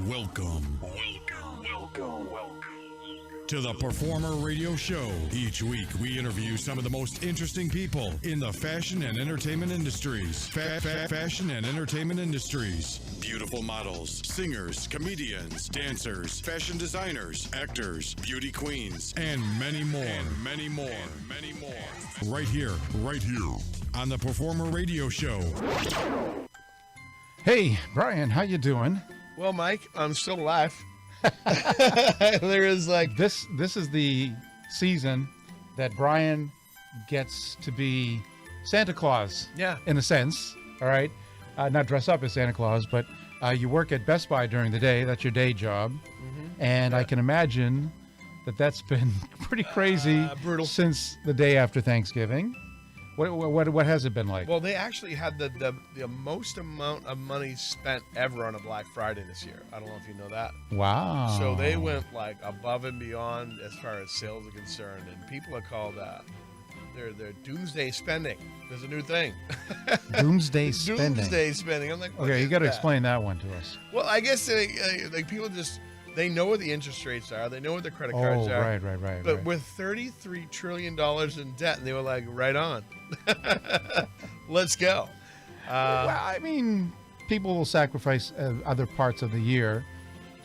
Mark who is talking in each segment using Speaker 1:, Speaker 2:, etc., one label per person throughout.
Speaker 1: Welcome to the Performer Radio Show. Each week, we interview some of the most interesting people in the fashion and entertainment industries. Fashion and entertainment industries. Beautiful models, singers, comedians, dancers, fashion designers, actors, beauty queens, and many more. Right here on the Performer Radio Show.
Speaker 2: Hey, Brian, how you doing?
Speaker 3: Well, Mike, I'm still alive. There is like
Speaker 2: This is the season that Brian gets to be Santa Claus.
Speaker 3: Yeah.
Speaker 2: In a sense, all right? Not dress up as Santa Claus, but you work at Best Buy during the day. That's your day job. Mm-hmm. And I can imagine that's been pretty crazy
Speaker 3: brutal
Speaker 2: since the day after Thanksgiving. What has it been like?
Speaker 3: Well, they actually had the most amount of money spent ever on a Black Friday this year. I don't know if you know that.
Speaker 2: Wow.
Speaker 3: So they went like above and beyond as far as sales are concerned, and people are called they're doomsday spending. There's a new thing.
Speaker 2: Doomsday spending.
Speaker 3: Doomsday spending. I'm like,
Speaker 2: okay, you got to explain that one to us.
Speaker 3: Well, I guess like people they know what the interest rates are. They know what the credit cards are.
Speaker 2: Right.
Speaker 3: But with $33 trillion in debt, and they were like, right on. Let's go.
Speaker 2: Well, I mean, people will sacrifice other parts of the year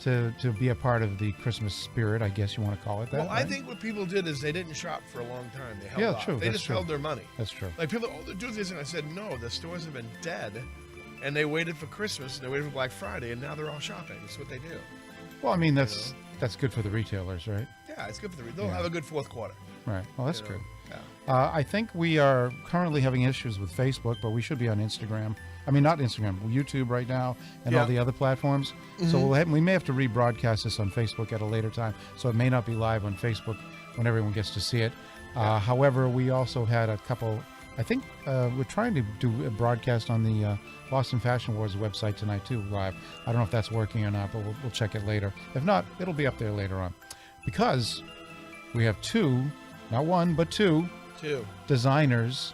Speaker 2: to be a part of the Christmas spirit, I guess you want to call it that.
Speaker 3: Well,
Speaker 2: right?
Speaker 3: I think what people did is they didn't shop for a long time. They held off.
Speaker 2: True.
Speaker 3: They just held their money.
Speaker 2: That's true.
Speaker 3: Like people, they do this, and I said, no, the stores have been dead, and they waited for Christmas, and they waited for Black Friday, and now they're all shopping. That's what they do.
Speaker 2: Well, I mean, that's good for the retailers, right?
Speaker 3: Yeah, it's good for they'll have a good fourth quarter.
Speaker 2: Right. Well, that's good.
Speaker 3: Yeah.
Speaker 2: I think we are currently having issues with Facebook, but we should be on Instagram. I mean, not Instagram, YouTube right now, and all the other platforms. Mm-hmm. So we may have to rebroadcast this on Facebook at a later time, so it may not be live on Facebook when everyone gets to see it. However, we also had a couple. I think we're trying to do a broadcast on the Boston Fashion Awards website tonight too, live. I don't know if that's working or not, but we'll check it later. If not, it'll be up there later on, because we have two, not one, but two designers,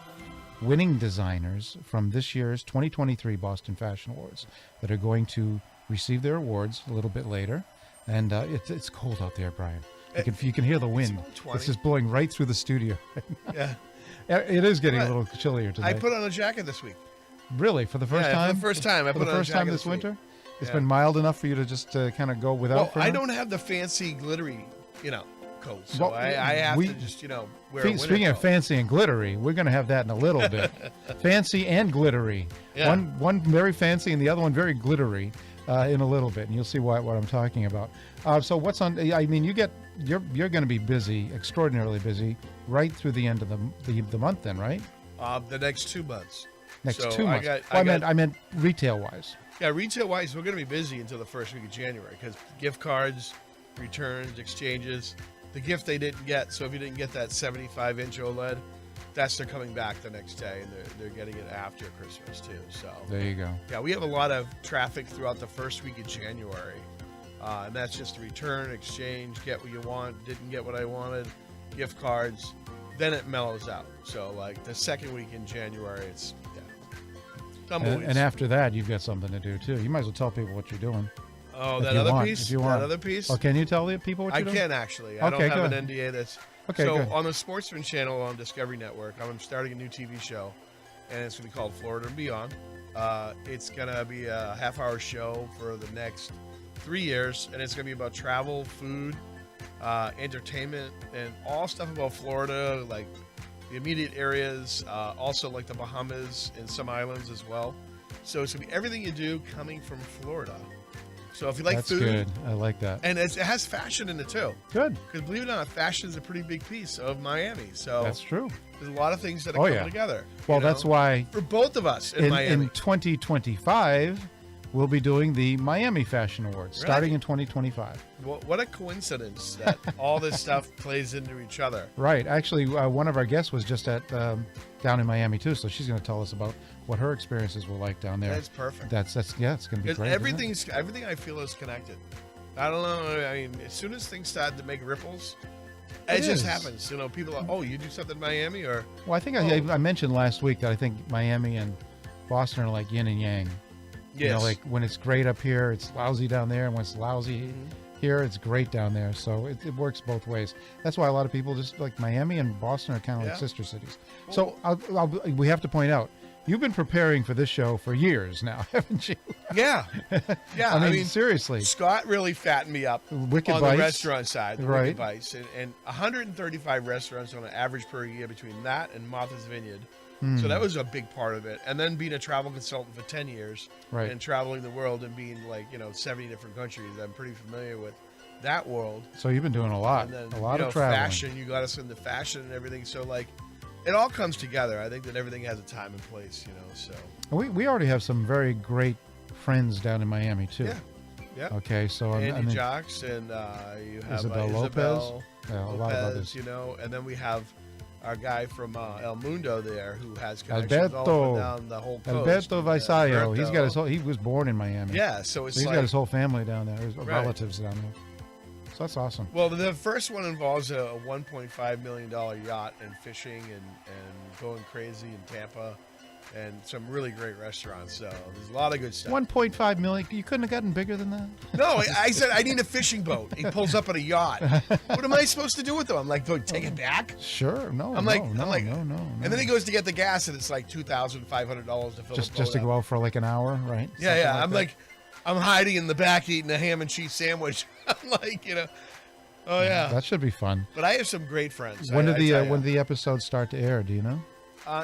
Speaker 2: winning designers from this year's 2023 Boston Fashion Awards that are going to receive their awards a little bit later. And it's cold out there, Brian. You can hear the wind. It's just blowing right through the studio.
Speaker 3: Yeah.
Speaker 2: It is getting a little chillier today.
Speaker 3: I put on a jacket this week.
Speaker 2: really, for the first time?
Speaker 3: For the first time. I
Speaker 2: for
Speaker 3: put
Speaker 2: the
Speaker 3: on
Speaker 2: first
Speaker 3: a jacket
Speaker 2: time this
Speaker 3: week.
Speaker 2: winter? It's been mild enough for you to just kind of go without.
Speaker 3: Well,
Speaker 2: for
Speaker 3: I
Speaker 2: now?
Speaker 3: don't have the fancy glittery, coat, so I have to just, wear a winter
Speaker 2: Speaking of
Speaker 3: coat.
Speaker 2: fancy and glittery, we're going to have that in a little bit. Fancy and glittery.
Speaker 3: Yeah.
Speaker 2: One very fancy and the other one very glittery in a little bit, and you'll see what I'm talking about. So what's on? I mean, you're going to be busy, extraordinarily busy, right through the end of the month. Then, right?
Speaker 3: The next 2 months.
Speaker 2: Next
Speaker 3: So
Speaker 2: 2 months.
Speaker 3: I
Speaker 2: meant retail wise.
Speaker 3: Yeah, retail-wise, we're going to be busy until the first week of January because gift cards, returns, exchanges, the gift they didn't get. So if you didn't get that 75-inch OLED, they're coming back the next day, and they're getting it after Christmas too. So
Speaker 2: There you go.
Speaker 3: yeah, we have a lot of traffic throughout the first week of January, and that's just return, exchange, get what you want, didn't get what I wanted, gift cards. Then it mellows out. So like the second week in January, it's
Speaker 2: And after that, you've got something to do too. You might as well tell people what you're doing.
Speaker 3: Oh,
Speaker 2: if
Speaker 3: that
Speaker 2: you
Speaker 3: other
Speaker 2: want,
Speaker 3: piece?
Speaker 2: if you want.
Speaker 3: That other piece?
Speaker 2: Or can you tell the people what
Speaker 3: I
Speaker 2: you're doing?
Speaker 3: can actually. I
Speaker 2: Okay,
Speaker 3: don't have
Speaker 2: go
Speaker 3: an
Speaker 2: ahead.
Speaker 3: NDA that's...
Speaker 2: Okay,
Speaker 3: so
Speaker 2: good.
Speaker 3: on the Sportsman channel on Discovery Network, I'm starting a new TV show, and it's going to be called Florida and Beyond. It's going to be a half-hour show for the next 3 years, and it's going to be about travel, food, entertainment, and all stuff about Florida, like the immediate areas, also like the Bahamas and some islands as well. So it's going to be everything you do coming from Florida. So if you like
Speaker 2: That's
Speaker 3: food,
Speaker 2: good. I like that.
Speaker 3: and it has fashion in it too.
Speaker 2: Good.
Speaker 3: Because believe it or not, fashion is a pretty big piece of Miami. So
Speaker 2: That's true.
Speaker 3: there's a lot of things that are
Speaker 2: Oh,
Speaker 3: coming
Speaker 2: yeah.
Speaker 3: together.
Speaker 2: Well,
Speaker 3: you know,
Speaker 2: that's why
Speaker 3: for both of us in Miami.
Speaker 2: in 2025, we'll be doing the Miami Fashion Awards starting in 2025.
Speaker 3: What a coincidence that all this stuff plays into each other.
Speaker 2: Right. Actually, one of our guests was just at down in Miami too, so she's going to tell us about what her experiences were like down there.
Speaker 3: That's perfect.
Speaker 2: That's yeah, it's going to be
Speaker 3: Because
Speaker 2: great.
Speaker 3: everything I feel is connected. I don't know. I mean, as soon as things start to make ripples, it just happens. You know, people are, oh, you do something in Miami, or
Speaker 2: Well, I think I mentioned last week that I think Miami and Boston are like yin and yang. You know,
Speaker 3: Yes.
Speaker 2: like when it's great up here, it's lousy down there, and when it's lousy here, it's great down there. So it works both ways. That's why a lot of people just like Miami and Boston are kind of like
Speaker 3: Yeah.
Speaker 2: sister cities. So we have to point out, you've been preparing for this show for years now, haven't you?
Speaker 3: Yeah. Yeah.
Speaker 2: I mean, seriously.
Speaker 3: Scott really fattened me up
Speaker 2: Wicked
Speaker 3: on
Speaker 2: Bites.
Speaker 3: the restaurant side.
Speaker 2: Right.
Speaker 3: Wicked Bites. And 135 restaurants on an average per year between that and Martha's Vineyard. So that was a big part of it. And then being a travel consultant for 10 years
Speaker 2: Right.
Speaker 3: and traveling the world and being 70 different countries, I'm pretty familiar with that world.
Speaker 2: So you've been doing a lot,
Speaker 3: And then,
Speaker 2: a lot of traveling.
Speaker 3: fashion, you got us into fashion and everything. So it all comes together. I think that everything has a time and place, so.
Speaker 2: We already have some very great friends down in Miami too.
Speaker 3: Yeah. Yeah.
Speaker 2: Okay, so
Speaker 3: Andy Jocks and you have
Speaker 2: Isabel Lopez. Yeah, a lot of others.
Speaker 3: and then we have our guy from El Mundo there who has connections all up and down the whole coast.
Speaker 2: Alberto Vaisayo. He's got
Speaker 3: Alberto.
Speaker 2: he was born in Miami.
Speaker 3: Yeah, so it's
Speaker 2: He's
Speaker 3: like,
Speaker 2: got his whole family down there, his
Speaker 3: Right.
Speaker 2: relatives down there. So that's awesome.
Speaker 3: well, the first one involves a $1.5 million yacht and fishing and going crazy in Tampa and some really great restaurants. So there's a lot of good stuff.
Speaker 2: 1.5 million. You couldn't have gotten bigger than that.
Speaker 3: No, I said I need a fishing boat. He pulls up at a yacht. What am I supposed to do with them? I'm like, do I take it back?
Speaker 2: Sure. No.
Speaker 3: I'm like,
Speaker 2: no.
Speaker 3: And then he goes to get the gas, and it's like $2,500 to fill
Speaker 2: just
Speaker 3: the boat
Speaker 2: to
Speaker 3: up.
Speaker 2: go out for like an hour, right?
Speaker 3: Yeah,
Speaker 2: Something
Speaker 3: yeah. I'm
Speaker 2: that.
Speaker 3: like, I'm hiding in the back eating a ham and cheese sandwich. I'm like, oh yeah.
Speaker 2: That should be fun.
Speaker 3: But I have some great friends.
Speaker 2: When
Speaker 3: I
Speaker 2: did
Speaker 3: tell ya.
Speaker 2: the episodes start to air? Do you know?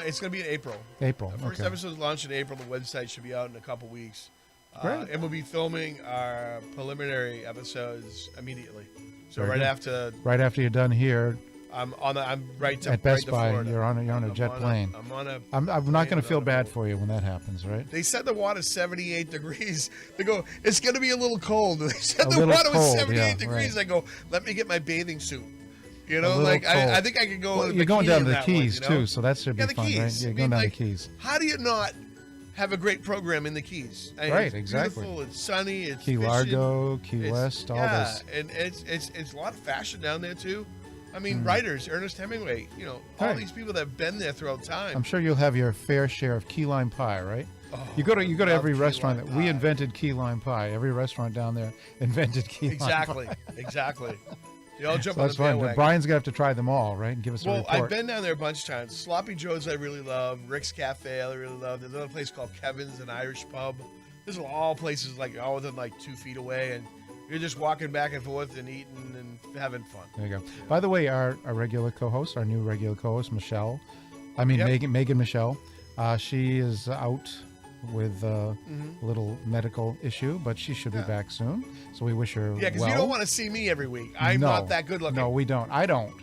Speaker 3: It's going to be in April.
Speaker 2: April.
Speaker 3: The first
Speaker 2: Okay.
Speaker 3: episode is launched in April. The website should be out in a couple weeks.
Speaker 2: Great.
Speaker 3: And we'll be filming our preliminary episodes immediately. So
Speaker 2: Very
Speaker 3: right
Speaker 2: good.
Speaker 3: after
Speaker 2: Right after you're done here
Speaker 3: I'm right to
Speaker 2: at Best
Speaker 3: right to
Speaker 2: Buy,
Speaker 3: Florida.
Speaker 2: you're on a
Speaker 3: I'm
Speaker 2: jet
Speaker 3: on
Speaker 2: plane.
Speaker 3: I'm on a.
Speaker 2: I'm not
Speaker 3: plane
Speaker 2: going to feel
Speaker 3: on a
Speaker 2: bad
Speaker 3: boat.
Speaker 2: for you when that happens, right?
Speaker 3: They said the water's 78 degrees. They go, it's going to be a little cold. They said
Speaker 2: A
Speaker 3: the
Speaker 2: little
Speaker 3: water was
Speaker 2: cold,
Speaker 3: 78
Speaker 2: yeah,
Speaker 3: degrees.
Speaker 2: right.
Speaker 3: I go, let me get my bathing suit.
Speaker 2: little
Speaker 3: I
Speaker 2: cold.
Speaker 3: think I could go.
Speaker 2: Well,
Speaker 3: in a
Speaker 2: you're going
Speaker 3: bikini
Speaker 2: down
Speaker 3: in
Speaker 2: to the
Speaker 3: that one,
Speaker 2: Keys too, so that should be
Speaker 3: Yeah, the
Speaker 2: fun,
Speaker 3: Keys.
Speaker 2: right? You're
Speaker 3: I
Speaker 2: going
Speaker 3: mean,
Speaker 2: down
Speaker 3: like,
Speaker 2: the Keys.
Speaker 3: How do you not have a great program in the Keys? I mean,
Speaker 2: Right,
Speaker 3: it's
Speaker 2: exactly.
Speaker 3: Beautiful. It's sunny. It's
Speaker 2: Key
Speaker 3: fishing,
Speaker 2: Largo, Key
Speaker 3: it's-
Speaker 2: West, all
Speaker 3: yeah,
Speaker 2: this.
Speaker 3: and it's a lot of fashion down there too. I mean, writers, Ernest Hemingway, all
Speaker 2: Right.
Speaker 3: these people that have been there throughout time.
Speaker 2: I'm sure you'll have your fair share of key lime pie, right?
Speaker 3: Oh,
Speaker 2: You go to
Speaker 3: love
Speaker 2: every
Speaker 3: key
Speaker 2: restaurant
Speaker 3: lime
Speaker 2: that we
Speaker 3: pie.
Speaker 2: invented key lime pie. Every restaurant down there invented key lime
Speaker 3: Exactly,
Speaker 2: pie.
Speaker 3: exactly. You all jump
Speaker 2: So
Speaker 3: on
Speaker 2: that's
Speaker 3: the
Speaker 2: fun.
Speaker 3: bandwagon.
Speaker 2: But Brian's gonna have to try them all, right? And give us a
Speaker 3: Well,
Speaker 2: report.
Speaker 3: I've been down there a bunch of times. Sloppy Joe's I really love. Rick's Cafe I really love. There's another place called Kevin's, an Irish pub. These are all places all within 2 feet away, and you're just walking back and forth and eating and having fun.
Speaker 2: There you go. By the way, our regular co-host, our new regular co-host, Michelle, Megan Michelle, she is out with a little medical issue, but she should be back soon. So we wish her
Speaker 3: Yeah, because
Speaker 2: well.
Speaker 3: you don't want to see me every week. I'm
Speaker 2: No.
Speaker 3: not that good looking.
Speaker 2: No, we don't. I don't.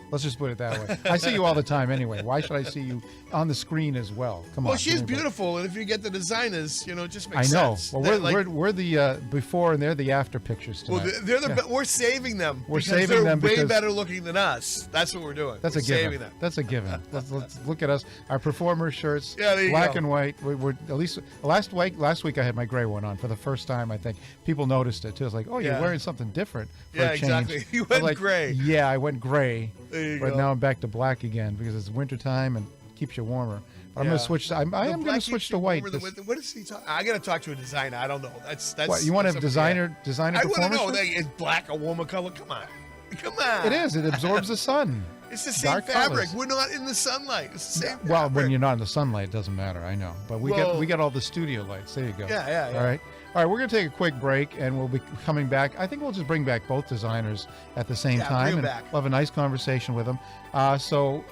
Speaker 2: Let's just put it that way. I see you all the time anyway. Why should I see you on the screen as well? Come on.
Speaker 3: Well, she's
Speaker 2: give me a break.
Speaker 3: beautiful, and if you get the designers, it just
Speaker 2: I
Speaker 3: makes
Speaker 2: know.
Speaker 3: sense.
Speaker 2: Well,
Speaker 3: That,
Speaker 2: we're the before and they're the after pictures tonight.
Speaker 3: well, they're the we're saving them.
Speaker 2: We're
Speaker 3: because
Speaker 2: saving
Speaker 3: they're
Speaker 2: them
Speaker 3: way
Speaker 2: because-
Speaker 3: better looking than us. That's what we're doing.
Speaker 2: That's
Speaker 3: we're
Speaker 2: a given.
Speaker 3: Saving them.
Speaker 2: That's a given. Let's look at us. Our performer shirts,
Speaker 3: Yeah, there you
Speaker 2: black
Speaker 3: go.
Speaker 2: and white. We're at least last week I had my gray one on for the first time. I think people noticed it too. It's like, oh, you're
Speaker 3: Yeah.
Speaker 2: wearing something different. For
Speaker 3: Yeah,
Speaker 2: a change.
Speaker 3: exactly. You
Speaker 2: I was
Speaker 3: went gray.
Speaker 2: Yeah, I went gray.
Speaker 3: There you
Speaker 2: but
Speaker 3: go.
Speaker 2: now I'm back to black again because it's wintertime and keeps you warmer. But I'm
Speaker 3: Yeah.
Speaker 2: going to switch. I am
Speaker 3: The
Speaker 2: going to
Speaker 3: black
Speaker 2: switch
Speaker 3: keeps
Speaker 2: to
Speaker 3: you
Speaker 2: white.
Speaker 3: warmer than winter. What is he talking? I got to talk to a designer. I don't know. That's
Speaker 2: What, you want to have
Speaker 3: that's up in the air.
Speaker 2: designer
Speaker 3: I want to
Speaker 2: performer
Speaker 3: know.
Speaker 2: shirts?
Speaker 3: Is black a warmer color? Come on.
Speaker 2: It is. It absorbs the sun.
Speaker 3: It's the same
Speaker 2: Dark
Speaker 3: fabric.
Speaker 2: colors.
Speaker 3: We're not in the sunlight. It's the same
Speaker 2: Well,
Speaker 3: fabric.
Speaker 2: when you're not in the sunlight, it doesn't matter. I know, but we
Speaker 3: Well-
Speaker 2: get all the studio lights. There you go.
Speaker 3: Yeah.
Speaker 2: All right. We're gonna take a quick break, and we'll be coming back. I think we'll just bring back both designers at the same
Speaker 3: Yeah,
Speaker 2: time,
Speaker 3: bring 'em
Speaker 2: and
Speaker 3: back.
Speaker 2: we'll have a nice conversation with them. So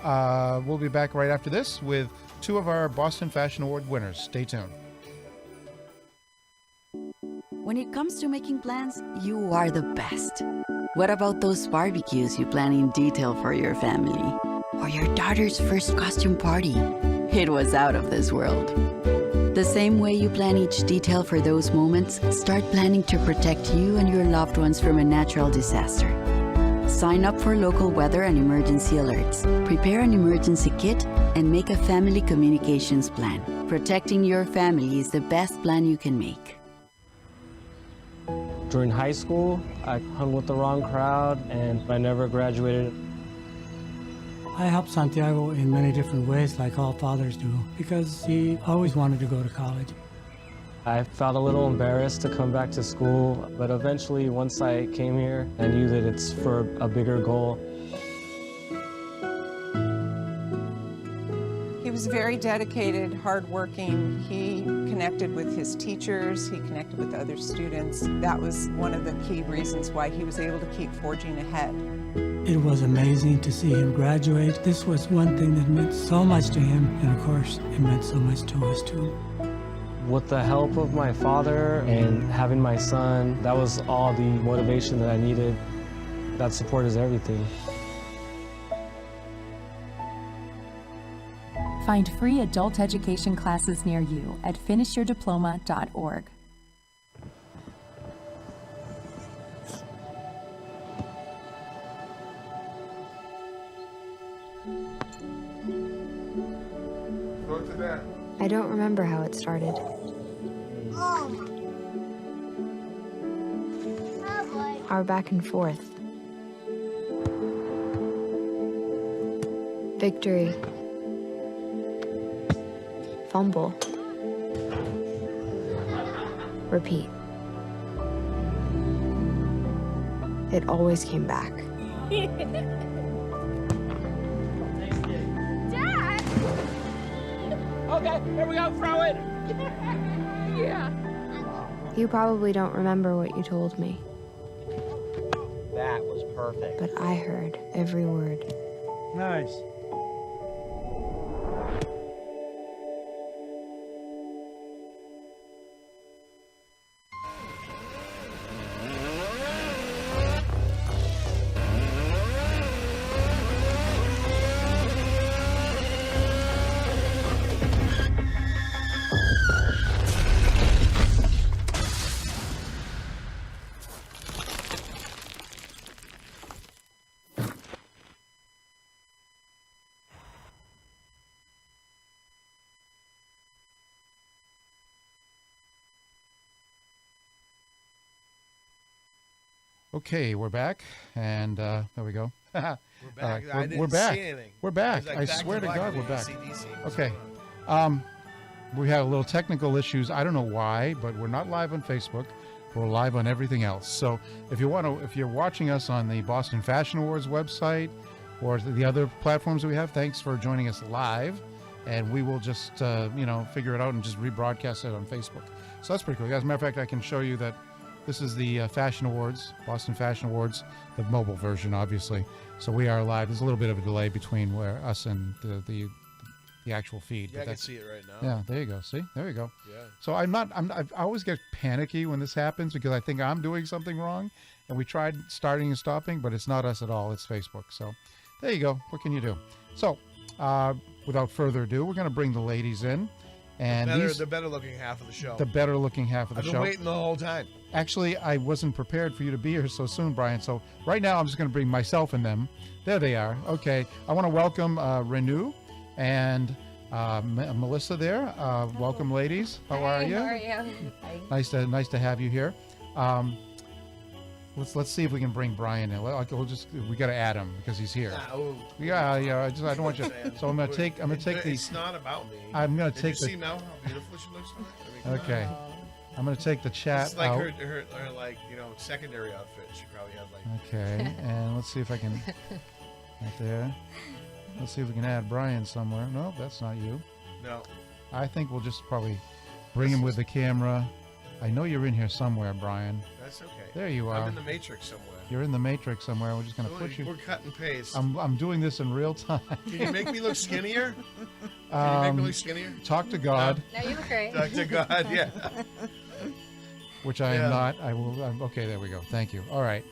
Speaker 2: we'll be back right after this with two of our Boston Fashion Award winners. Stay tuned.
Speaker 4: When it comes to making plans, you are the best. What about those barbecues you plan in detail for your family? Or your daughter's first costume party? It was out of this world. The same way you plan each detail for those moments, start planning to protect you and your loved ones from a natural disaster. Sign up for local weather and emergency alerts. Prepare an emergency kit and make a family communications plan. Protecting your family is the best plan you can make.
Speaker 5: During high school, I hung with the wrong crowd and I never graduated.
Speaker 6: I helped Santiago in many different ways, like all fathers do, because he always wanted to go to college.
Speaker 5: I felt a little embarrassed to come back to school, but eventually once I came here, I knew that it's for a bigger goal.
Speaker 7: He was very dedicated, hardworking. He connected with his teachers, he connected with other students. That was one of the key reasons why he was able to keep forging ahead.
Speaker 6: It was amazing to see him graduate. This was one thing that meant so much to him, and of course, it meant so much to us too.
Speaker 5: With the help of my father and having my son, that was all the motivation that I needed. That support is everything.
Speaker 8: Find free adult education classes near you at finishyourdiploma.org.
Speaker 3: Go to that.
Speaker 9: I don't remember how it started. Our back and forth. Victory. Fumble. Repeat. It always came back.
Speaker 10: Dad! Okay, here we go, throw it! Yeah.
Speaker 9: You probably don't remember what you told me,
Speaker 10: That was perfect.
Speaker 9: but I heard every word.
Speaker 6: Nice.
Speaker 2: Okay, we're back, and there we go.
Speaker 3: We're back. I didn't
Speaker 2: we're back.
Speaker 3: see anything.
Speaker 2: We're back.
Speaker 3: It was like
Speaker 2: I
Speaker 3: back
Speaker 2: swear to
Speaker 3: black.
Speaker 2: God,
Speaker 3: I
Speaker 2: we're
Speaker 3: didn't
Speaker 2: back.
Speaker 3: see DC. What's
Speaker 2: Okay.
Speaker 3: going on?
Speaker 2: We had a little technical issues. I don't know why, but we're not live on Facebook. We're live on everything else. So if you're watching us on the Boston Fashion Awards website or the other platforms that we have, thanks for joining us live. And we will just, figure it out and just rebroadcast it on Facebook. So that's pretty cool. As a matter of fact, I can show you that this is the Fashion Awards, Boston Fashion Awards, the mobile version, obviously. So we are live. There's a little bit of a delay between where us and the actual feed.
Speaker 3: Yeah,
Speaker 2: but
Speaker 3: I can
Speaker 2: that's,
Speaker 3: see it right now.
Speaker 2: yeah, there you go. See, there you go.
Speaker 3: Yeah.
Speaker 2: So I always get panicky when this happens because I think I'm doing something wrong, and we tried starting and stopping, but it's not us at all. It's Facebook. So there you go. What can you do? So without further ado, we're going to bring the ladies in, and
Speaker 3: The better looking half of the show.
Speaker 2: the better looking half of the
Speaker 3: I've been
Speaker 2: show.
Speaker 3: waiting the whole time.
Speaker 2: Actually, I wasn't prepared for you to be here so soon, Brian. So right now, I'm just going to bring myself and them. There they are. Okay. I want to welcome Renu and Melissa there. Welcome, ladies. How are you?
Speaker 10: How are you?
Speaker 2: Nice to have you here. Let's see if we can bring Brian in. We got to add him because he's here. Yeah. I don't want you. So I'm gonna take the.
Speaker 3: It's not about me.
Speaker 2: I'm gonna
Speaker 3: Did
Speaker 2: take
Speaker 3: you
Speaker 2: the.
Speaker 3: see now how beautiful she looks? I mean,
Speaker 2: Okay. I'm gonna take the chat
Speaker 3: It's like
Speaker 2: out.
Speaker 3: her like secondary outfit. She probably had like.
Speaker 2: Okay, and let's see if I can. Right there. Let's see if we can add Brian somewhere. No, that's not you.
Speaker 3: No.
Speaker 2: I think we'll just probably bring him with the camera. I know you're in here somewhere, Brian.
Speaker 3: That's okay.
Speaker 2: There you are.
Speaker 3: I'm in the Matrix somewhere.
Speaker 2: You're in the Matrix somewhere. We're just gonna
Speaker 3: We're
Speaker 2: put you.
Speaker 3: cut and paste.
Speaker 2: I'm doing this in real time.
Speaker 3: Can you make me look skinnier? Can you make me look skinnier?
Speaker 2: Talk to God.
Speaker 10: No, you look great.
Speaker 3: Talk to God, yeah.
Speaker 2: Which I am
Speaker 3: Yeah.
Speaker 2: not. I will. Okay, there we go. Thank you. All right.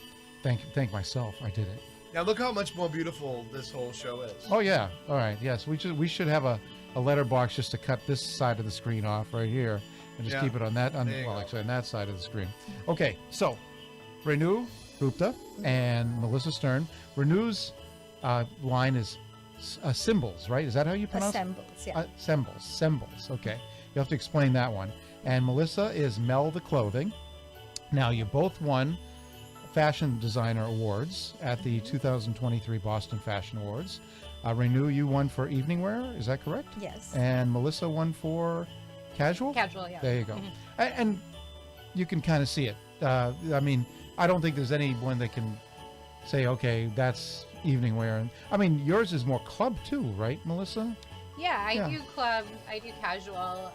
Speaker 2: Thank myself. I did it.
Speaker 3: Now look how much more beautiful this whole show is.
Speaker 2: Oh yeah. All right. Yes. We should have a letterbox just to cut this side of the screen off right here and just
Speaker 3: Yeah.
Speaker 2: keep it on that.
Speaker 3: There you go.
Speaker 2: Actually, on that side of the screen. Okay. So, Renu Gupta and Melissa Stern. Renu's line is symbols, right? Is that how you pronounce
Speaker 10: Assembles, yeah.
Speaker 2: it? Symbols. Okay. You have to explain that one. And Melissa is Mel the Clothing. Now, you both won Fashion Designer Awards at the 2023 Boston Fashion Awards. Renu, you won for evening wear, is that correct?
Speaker 10: Yes.
Speaker 2: And Melissa won for casual?
Speaker 10: Casual, yeah.
Speaker 2: There you go. And you can kind of see it. I mean, I don't think there's anyone that can say, okay, that's evening wear. And I mean, yours is more club too, right, Melissa?
Speaker 11: Yeah, I do club, I do casual,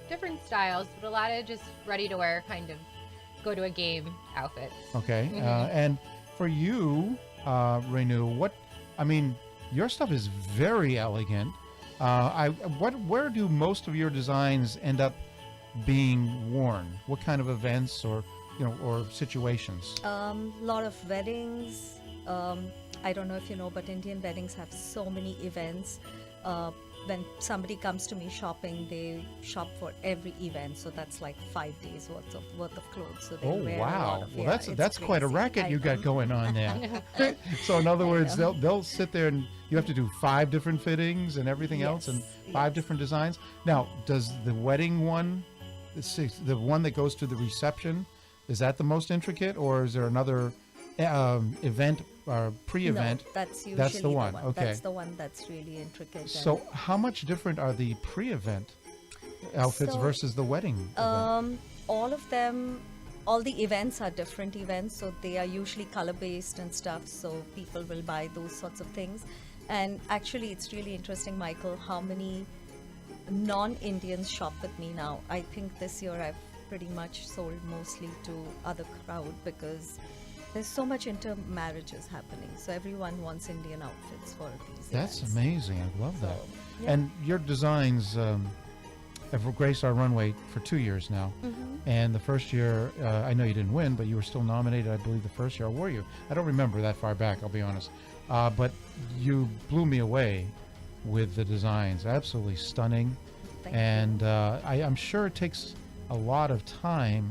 Speaker 11: different styles, but a lot of just ready to wear, kind of go to a game outfits.
Speaker 2: Okay. And for you, Renu, your stuff is very elegant. Where do most of your designs end up being worn? What kind of events or situations?
Speaker 12: Lot of weddings. I don't know if you know, but Indian weddings have so many events. When somebody comes to me shopping, they shop for every event, so that's like 5 days worth of clothes. So they wear a lot of,
Speaker 2: well, that's quite a racket you got going on there. So in other words, they'll sit there and you have to do 5 different fittings and everything else, and 5 different designs. Now, does the wedding one, the one that goes to the reception, is that the most intricate, or is there another event or pre-event?
Speaker 12: No, that's usually
Speaker 2: the one. Okay.
Speaker 12: That's the one that's really intricate.
Speaker 2: So how much different are the pre-event outfits versus the wedding event?
Speaker 12: All of them, all the events are different events, so they are usually color-based and stuff, so people will buy those sorts of things. And actually, it's really interesting, Michael, how many non-Indians shop with me now. I think this year I've pretty much sold mostly to other crowd, because there's so much intermarriages happening, so everyone wants Indian outfits for these
Speaker 2: That's
Speaker 12: events.
Speaker 2: amazing. I love that.
Speaker 12: Yeah.
Speaker 2: And your designs have graced our runway for 2 years now. And the first year, I know you didn't win, but you were still nominated, I believe, the first year. Or were you? I don't remember that far back, I'll be honest. But you blew me away with the designs. Absolutely stunning.
Speaker 12: Thank
Speaker 2: and I'm sure it takes a lot of time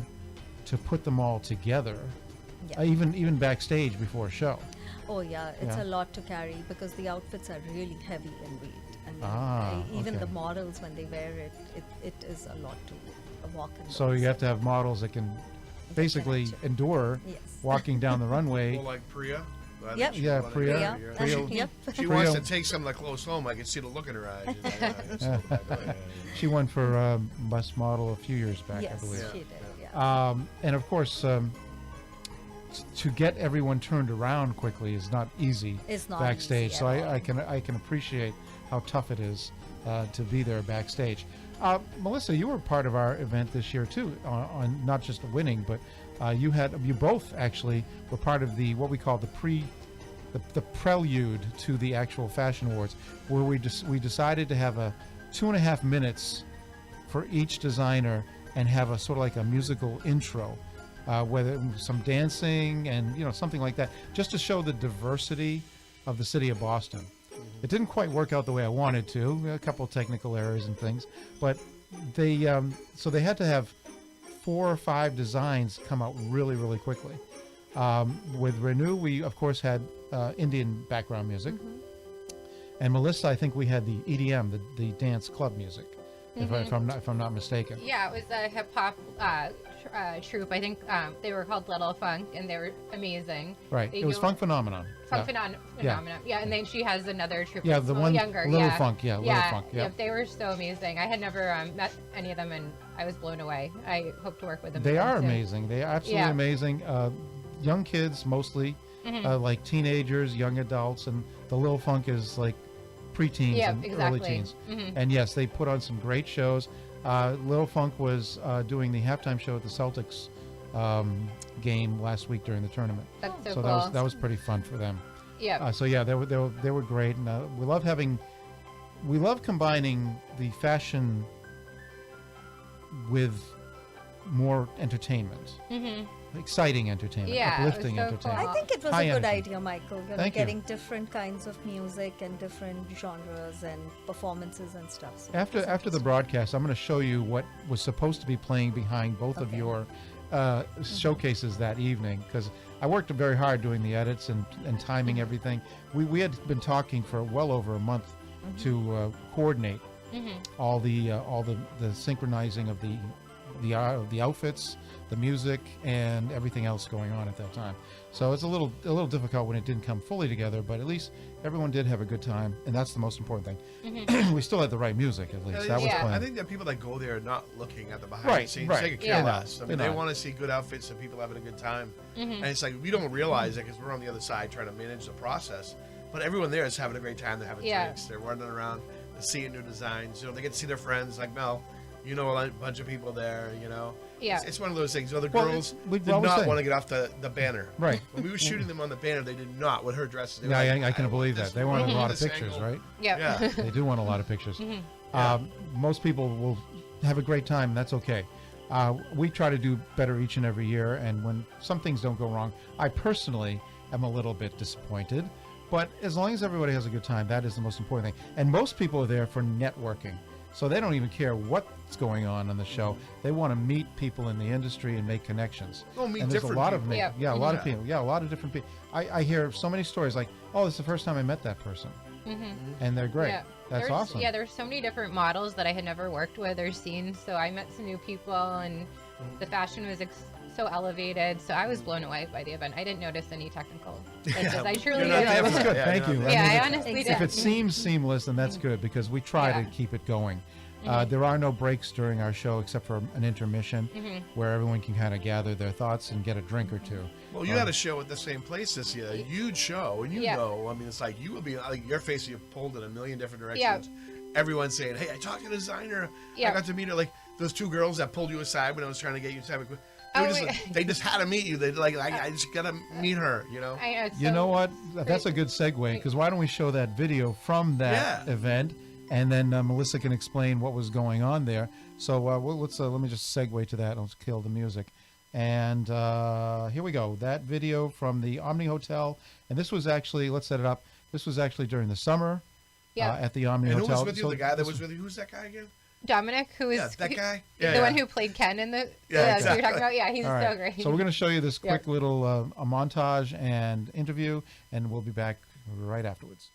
Speaker 2: to put them all together.
Speaker 12: Yeah.
Speaker 2: Even backstage before a show.
Speaker 12: Oh yeah, it's a lot to carry, because the outfits are really heavy in weight. And even the models, when they wear it, it is a lot to walk in.
Speaker 2: So you have to have models that can basically endure walking down the runway.
Speaker 3: Well, like Priya.
Speaker 12: Yep.
Speaker 2: Yeah, Priya.
Speaker 3: She wants to take some of the clothes home. I can see the look in her eyes.
Speaker 2: She won for Best Model a few years back, I believe.
Speaker 12: Yes, she did. Yeah.
Speaker 2: And of course, to get everyone turned around quickly is not easy.
Speaker 12: It's not
Speaker 2: backstage.
Speaker 12: easy
Speaker 2: So I can appreciate how tough it is to be there backstage. Melissa, you were part of our event this year too, on not just winning, but you both actually were part of what we call the prelude to the actual Fashion Awards, where we decided to have a 2.5 minutes for each designer and have a sort of like a musical intro, whether some dancing and something like that, just to show the diversity of the city of Boston. It didn't quite work out the way I wanted to. A couple of technical errors and things, but they had to have 4 or 5 designs come out really, really quickly. With Renu, we of course had Indian background music, and Melissa, I think we had the EDM, the dance club music, if I'm not mistaken.
Speaker 11: Yeah, it was a hip hop troupe. I think they were called Little Funk, and they were amazing.
Speaker 2: Right. It was Funk Phenomenon.
Speaker 11: Phenomenon. Yeah, and then she has another troupe.
Speaker 2: Yeah,
Speaker 11: that's
Speaker 2: the
Speaker 11: a little
Speaker 2: one
Speaker 11: younger.
Speaker 2: Little Funk. Yeah, Little Funk. Yeah.
Speaker 11: They were so amazing. I had never met any of them, and I was blown away. I hope to work with them.
Speaker 2: They are
Speaker 11: soon.
Speaker 2: amazing. They are absolutely amazing. Young kids mostly, like teenagers, young adults, and the Little Funk is like preteens and early teens. And yes, they put on some great shows. Little Funk was doing the halftime show at the Celtics game last week during the tournament.
Speaker 11: That's so
Speaker 2: so
Speaker 11: cool.
Speaker 2: that was pretty fun for them.
Speaker 11: Yeah.
Speaker 2: So yeah, they were great, and we love combining the fashion with more entertainment. Exciting entertainment, uplifting entertainment.
Speaker 12: Cool. I think it was
Speaker 2: High
Speaker 12: a good
Speaker 2: energy.
Speaker 12: idea, Michael. Getting different kinds of music and different genres and performances and stuff. So
Speaker 2: After the broadcast, I'm going to show you what was supposed to be playing behind both of your showcases that evening, because I worked very hard doing the edits and timing everything. We had been talking for well over a month to coordinate all the synchronizing of the the outfits, the music, and everything else going on at that time. So it's a little difficult when it didn't come fully together, but at least everyone did have a good time, and that's the most important thing. We still had the right music, at least. That was playing.
Speaker 3: I think that people that go there are not looking at the behind the scenes.
Speaker 2: Right.
Speaker 3: They could care less. I mean, they want to see good outfits and people having a good time. And it's like, we don't realize it because we're on the other side trying to manage the process. But everyone there is having a great time. They're having drinks. They're running around. They're seeing new designs. You know, they get to see their friends like Mel. You know, a bunch of people there, you know.
Speaker 11: Yeah.
Speaker 3: It's one of those things. You know, the girls did not want to get off the banner.
Speaker 2: Right.
Speaker 3: When we were shooting them on the banner, they did not with her dresses. They were
Speaker 2: I can believe that. They wanted a lot of pictures, right?
Speaker 11: Yeah.
Speaker 2: They do want a lot of pictures. Most people will have a great time. That's okay. We try to do better each and every year, and when some things don't go wrong, I personally am a little bit disappointed. But as long as everybody has a good time, that is the most important thing. And most people are there for networking. So they don't even care what's going on the show. They want to meet people in the industry and make connections.
Speaker 3: Oh, meet
Speaker 2: and there's
Speaker 3: different
Speaker 2: a lot
Speaker 3: people.
Speaker 2: of a lot of people. Yeah, a lot of different people. I hear so many stories like, oh, this is the first time I met that person. And they're great.
Speaker 11: Yeah.
Speaker 2: That's awesome.
Speaker 11: Yeah, there's so many different models that I had never worked with or seen. So I met some new people, and the fashion was so elevated. So I was blown away by the event. I didn't notice any technical glitches. I truly did.
Speaker 2: That's good. Thank you.
Speaker 11: I honestly did.
Speaker 2: If it seems seamless, then that's good because we try to keep it going. There are no breaks during our show except for an intermission where everyone can kind of gather their thoughts and get a drink or two.
Speaker 3: Well, you had a show at the same place this year, a huge show, and you go. I mean, it's like you will be like your face. You pulled in a million different directions. Everyone's saying, "Hey, I talked to the designer. I got to meet her." Like those two girls that pulled you aside when I was trying to get you to they just had to meet you. They I just gotta meet her. You know.
Speaker 2: You know what? That's a good segue because why don't we show that video from that event? And then Melissa can explain what was going on there. So let's let me just segue to that. Let's kill the music. And here we go. That video from the Omni Hotel. And this was actually, let's set it up. This was actually during the summer at the Omni Hotel.
Speaker 3: Who was with you? The guy that was with you? Who's that guy again?
Speaker 11: Dominic, who is
Speaker 3: that guy?
Speaker 11: The one who played Ken in the
Speaker 3: exactly.
Speaker 11: you're talking about. Yeah, he's so great.
Speaker 2: So we're going to show you this quick little a montage and interview, and we'll be back right afterwards.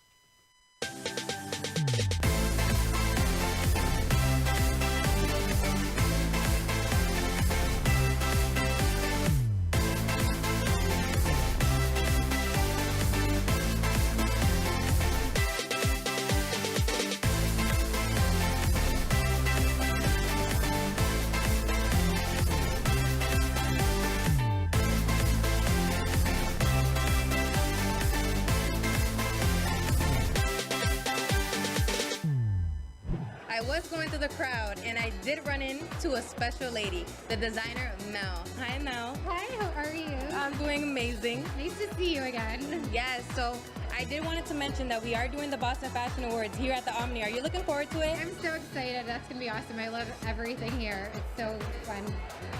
Speaker 13: Going through the crowd, and I did run into a special lady, the designer Mel. Hi, Mel.
Speaker 14: Hi, how are you?
Speaker 13: I'm doing amazing.
Speaker 14: Nice to see you again.
Speaker 13: Yes, so I did wanted to mention that we are doing the Boston Fashion Awards here at the Omni. Are you looking forward to it?
Speaker 14: I'm so excited. That's going to be awesome. I love everything here. It's so fun.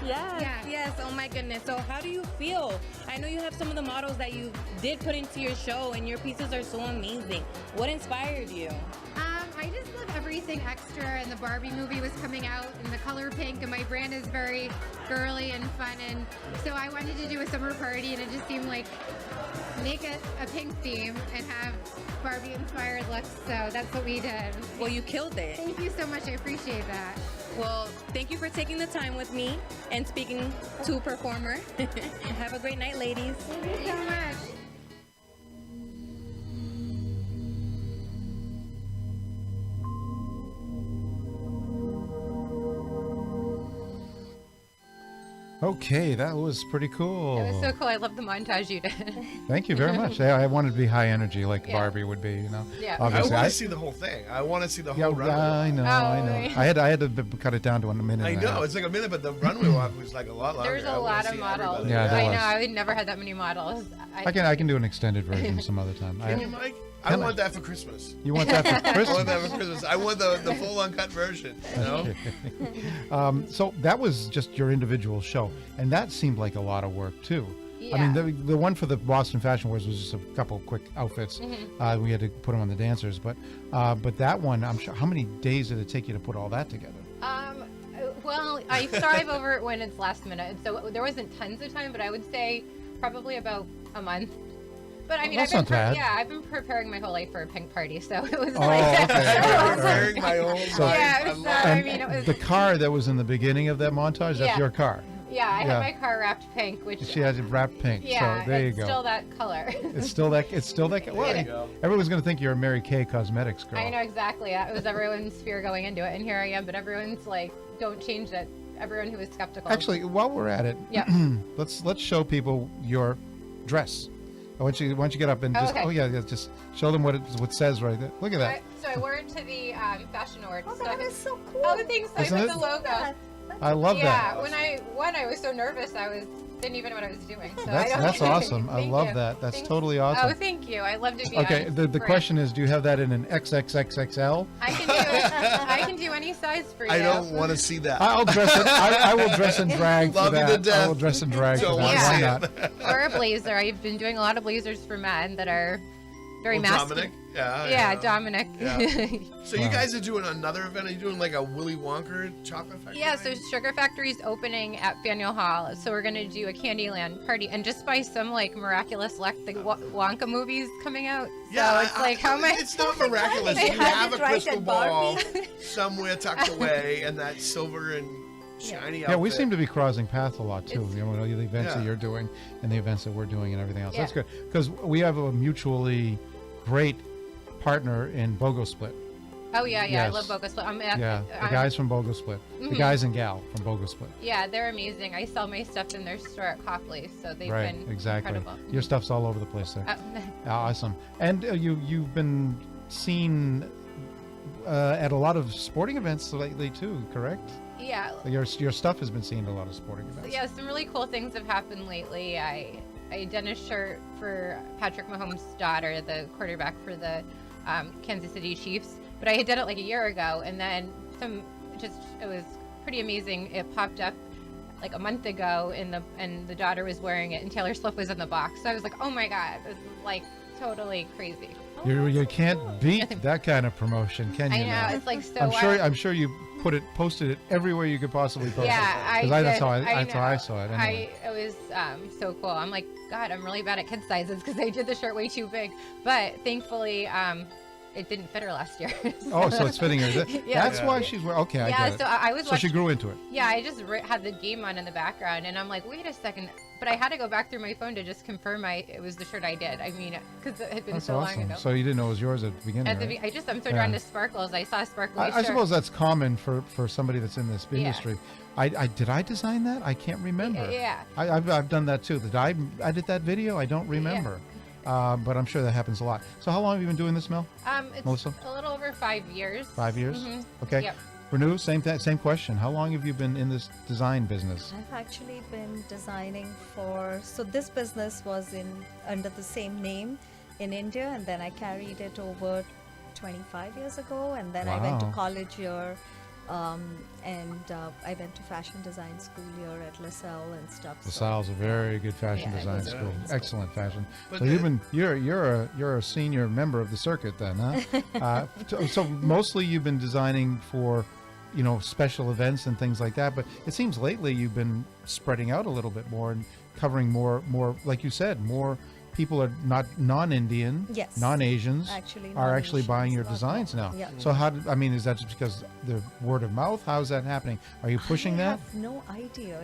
Speaker 13: Yes. Oh my goodness. So how do you feel? I know you have some of the models that you did put into your show, and your pieces are so amazing. What inspired you?
Speaker 14: I just love everything extra, and the Barbie movie was coming out in the color pink, and my brand is very girly and fun, and so I wanted to do a summer party, and it just seemed like make a pink theme and have Barbie inspired looks, so that's what we did.
Speaker 13: Well, you killed it.
Speaker 14: Thank you so much. I appreciate that.
Speaker 13: Well, thank you for taking the time with me and speaking to Performer. Have a great night, ladies.
Speaker 14: Thank you so much.
Speaker 2: Okay, that was pretty cool.
Speaker 11: It was so cool. I love the montage you did.
Speaker 2: Thank you very much. I wanted to be high energy like Barbie would be, you know.
Speaker 11: Yeah.
Speaker 2: Obviously,
Speaker 3: I want to see the whole thing. I want to see the whole runway.
Speaker 2: I know. I had to cut it down to a minute.
Speaker 3: I know. It's like a minute, but the runway walk was like a lot longer.
Speaker 11: There's a lot of models.
Speaker 2: Yeah,
Speaker 11: I know. I never had that many models.
Speaker 2: I can do an extended version some other time.
Speaker 3: Can you, Mike? I want that for Christmas.
Speaker 2: You want that for Christmas?
Speaker 3: I want that for Christmas. I want the full uncut version. You know?
Speaker 2: So that was just your individual show, and that seemed like a lot of work too.
Speaker 11: Yeah.
Speaker 2: I mean, the one for the Boston Fashion Awards was just a couple quick outfits. We had to put them on the dancers, but that one, I'm sure. How many days did it take you to put all that together?
Speaker 11: Well, I strive over it when it's last minute, so there wasn't tons of time, but I would say probably about a month. But I mean,
Speaker 2: That's not bad.
Speaker 11: I've been preparing my whole life for a pink party, so it was
Speaker 3: Preparing my own life.
Speaker 11: Yeah, so, I mean, it was
Speaker 2: the car that was in the beginning of that montage, that's
Speaker 11: Yeah.
Speaker 2: your car.
Speaker 11: Yeah, I had my car wrapped pink, which
Speaker 2: She had it wrapped pink.
Speaker 11: Yeah,
Speaker 2: so there you
Speaker 11: it's
Speaker 2: go.
Speaker 11: still that color.
Speaker 2: It's still that. Well,
Speaker 11: There you go.
Speaker 2: everyone's going to think you're a Mary Kay Cosmetics girl.
Speaker 11: I know exactly. That was everyone's fear going into it, and here I am. But everyone's like, "Don't change it." Everyone who was skeptical.
Speaker 2: Actually, while we're at it,
Speaker 11: Yeah.
Speaker 2: let's show people your dress. Why don't you get up and just just show them what it says right there. Look at that.
Speaker 11: So I wore it to the Fashion Awards.
Speaker 12: Oh, that is so cool.
Speaker 11: Oh, thanks. I
Speaker 2: Isn't
Speaker 11: put
Speaker 2: it?
Speaker 11: the logo.
Speaker 2: I love
Speaker 11: yeah,
Speaker 2: that.
Speaker 11: when I won, I was so nervous. Didn't even know what I was doing. So
Speaker 2: That's awesome. I love that. That's totally awesome.
Speaker 11: Oh, thank you. I love to be
Speaker 2: Okay,
Speaker 11: on
Speaker 2: the
Speaker 11: brand.
Speaker 2: question is, do you have that in an XXXXL?
Speaker 11: I can do it. I can do any size for you.
Speaker 3: I don't want to see that.
Speaker 2: I'll dress it. I will dress in drag for
Speaker 3: Love you to
Speaker 2: that.
Speaker 3: death.
Speaker 2: I will dress in drag for
Speaker 3: Don't
Speaker 2: that.
Speaker 3: wanna
Speaker 2: Why
Speaker 3: see
Speaker 2: not?
Speaker 11: Or a blazer. I've been doing a lot of blazers for men that are very
Speaker 3: Well,
Speaker 11: masculine.
Speaker 3: Dominic?
Speaker 11: Yeah,
Speaker 3: Yeah.
Speaker 11: Dominic.
Speaker 3: Yeah. So you
Speaker 2: Wow.
Speaker 3: guys are doing another event? Are you doing like a Willy Wonka chocolate factory?
Speaker 11: Yeah, so Sugar Factory's opening at Faneuil Hall, so we're gonna do a Candyland party, and just by some like miraculous luck, the Wonka movie's coming out.
Speaker 3: Yeah,
Speaker 11: so it's like how much?
Speaker 3: It's not miraculous.
Speaker 11: They
Speaker 3: You
Speaker 11: had
Speaker 3: have
Speaker 11: it
Speaker 3: a
Speaker 11: right
Speaker 3: crystal
Speaker 11: at
Speaker 3: ball
Speaker 11: Barbie.
Speaker 3: somewhere tucked away, and that silver and shiny
Speaker 2: Yeah, we
Speaker 3: outfit.
Speaker 2: seem to be crossing paths a lot too. You know, the events that
Speaker 3: Yeah.
Speaker 2: you're doing and the events that we're doing and everything else. That's
Speaker 11: Yeah.
Speaker 2: good because we have a mutually great partner in BOGO Split.
Speaker 11: Oh yeah, I
Speaker 2: Yes.
Speaker 11: love Boca Split.
Speaker 2: Yeah, the guys from BOGO Split, the
Speaker 11: Mhm.
Speaker 2: guys and gal from BOGO Split.
Speaker 11: Yeah, they're amazing. I sell my stuff in their store at Copley, so they've
Speaker 2: Right,
Speaker 11: been
Speaker 2: exactly.
Speaker 11: incredible.
Speaker 2: Your stuff's all over the place there.
Speaker 11: Oh,
Speaker 2: Awesome. And you've been seen at a lot of sporting events lately too, correct?
Speaker 11: yeah.
Speaker 2: Your stuff has been seen at a lot of sporting events.
Speaker 11: Yeah, some really cool things have happened lately. I done a shirt for Patrick Mahomes' daughter, the quarterback for the Kansas City Chiefs, but I had done it like a year ago, and then it was pretty amazing. It popped up like a month ago, and the daughter was wearing it, and Taylor Swift was in the box. So I was like, oh my god, this is like totally crazy.
Speaker 2: You can't beat that kind of promotion, can you?
Speaker 11: I know,
Speaker 2: now?
Speaker 11: it's like so.
Speaker 2: I'm sure you posted it everywhere you could possibly post
Speaker 11: Yeah,
Speaker 2: it.
Speaker 11: I did.
Speaker 2: That's how I
Speaker 11: know.
Speaker 2: saw it. Anyway.
Speaker 11: It was so cool. I'm like, God, I'm really bad at kid sizes because I did the shirt way too big. But thankfully, it didn't fit her last year.
Speaker 2: Oh, so it's fitting her.
Speaker 11: Yeah.
Speaker 2: That's why she's wearing. Okay, I
Speaker 11: Yeah,
Speaker 2: get it.
Speaker 11: so I was.
Speaker 2: So she grew into it.
Speaker 11: Yeah, I just had the game on in the background, and I'm like, wait a second. But I had to go back through my phone to just confirm it was the shirt I did. I mean, because it had been
Speaker 2: That's
Speaker 11: so
Speaker 2: awesome.
Speaker 11: long ago.
Speaker 2: So you didn't know it was yours at the beginning.
Speaker 11: At the
Speaker 2: right?
Speaker 11: I'm so
Speaker 2: Yeah.
Speaker 11: drawn to sparkles. I saw a sparkly
Speaker 2: I
Speaker 11: shirt.
Speaker 2: suppose that's common for somebody that's in this
Speaker 11: Yeah.
Speaker 2: industry. Did I design that? I can't remember.
Speaker 11: Yeah.
Speaker 2: I've done that too. Did I edit that video? I don't remember. But I'm sure that happens a lot. So how long have you been doing this, Mel?
Speaker 11: It's
Speaker 2: Melissa?
Speaker 11: a little over 5 years.
Speaker 2: 5 years?
Speaker 11: Mhm.
Speaker 2: Okay.
Speaker 11: Yep.
Speaker 2: Renu, same question. How long have you been in this design business?
Speaker 12: I've actually been designing so this business was under the same name in India, and then I carried it over 25 years ago, and then I went to
Speaker 2: Wow.
Speaker 12: college here, and I went to fashion design school here at LaSalle and stuff.
Speaker 2: LaSalle's a very good fashion
Speaker 12: Yeah,
Speaker 2: design
Speaker 12: it's
Speaker 2: school.
Speaker 12: good.
Speaker 2: Excellent fashion.
Speaker 3: But
Speaker 2: So you're a senior member of the circuit then, huh? So mostly you've been designing for, special events and things like that. But it seems lately you've been spreading out a little bit more and covering more, like you said, more people are not non-Indian,
Speaker 12: Yes.
Speaker 2: non-Asians
Speaker 12: Actually,
Speaker 2: are actually buying your
Speaker 12: non-Asians, a lot
Speaker 2: designs now.
Speaker 12: more. Yeah.
Speaker 2: So is that just because the word of mouth? How is that happening? Are you pushing
Speaker 12: I
Speaker 2: that?
Speaker 12: have no idea.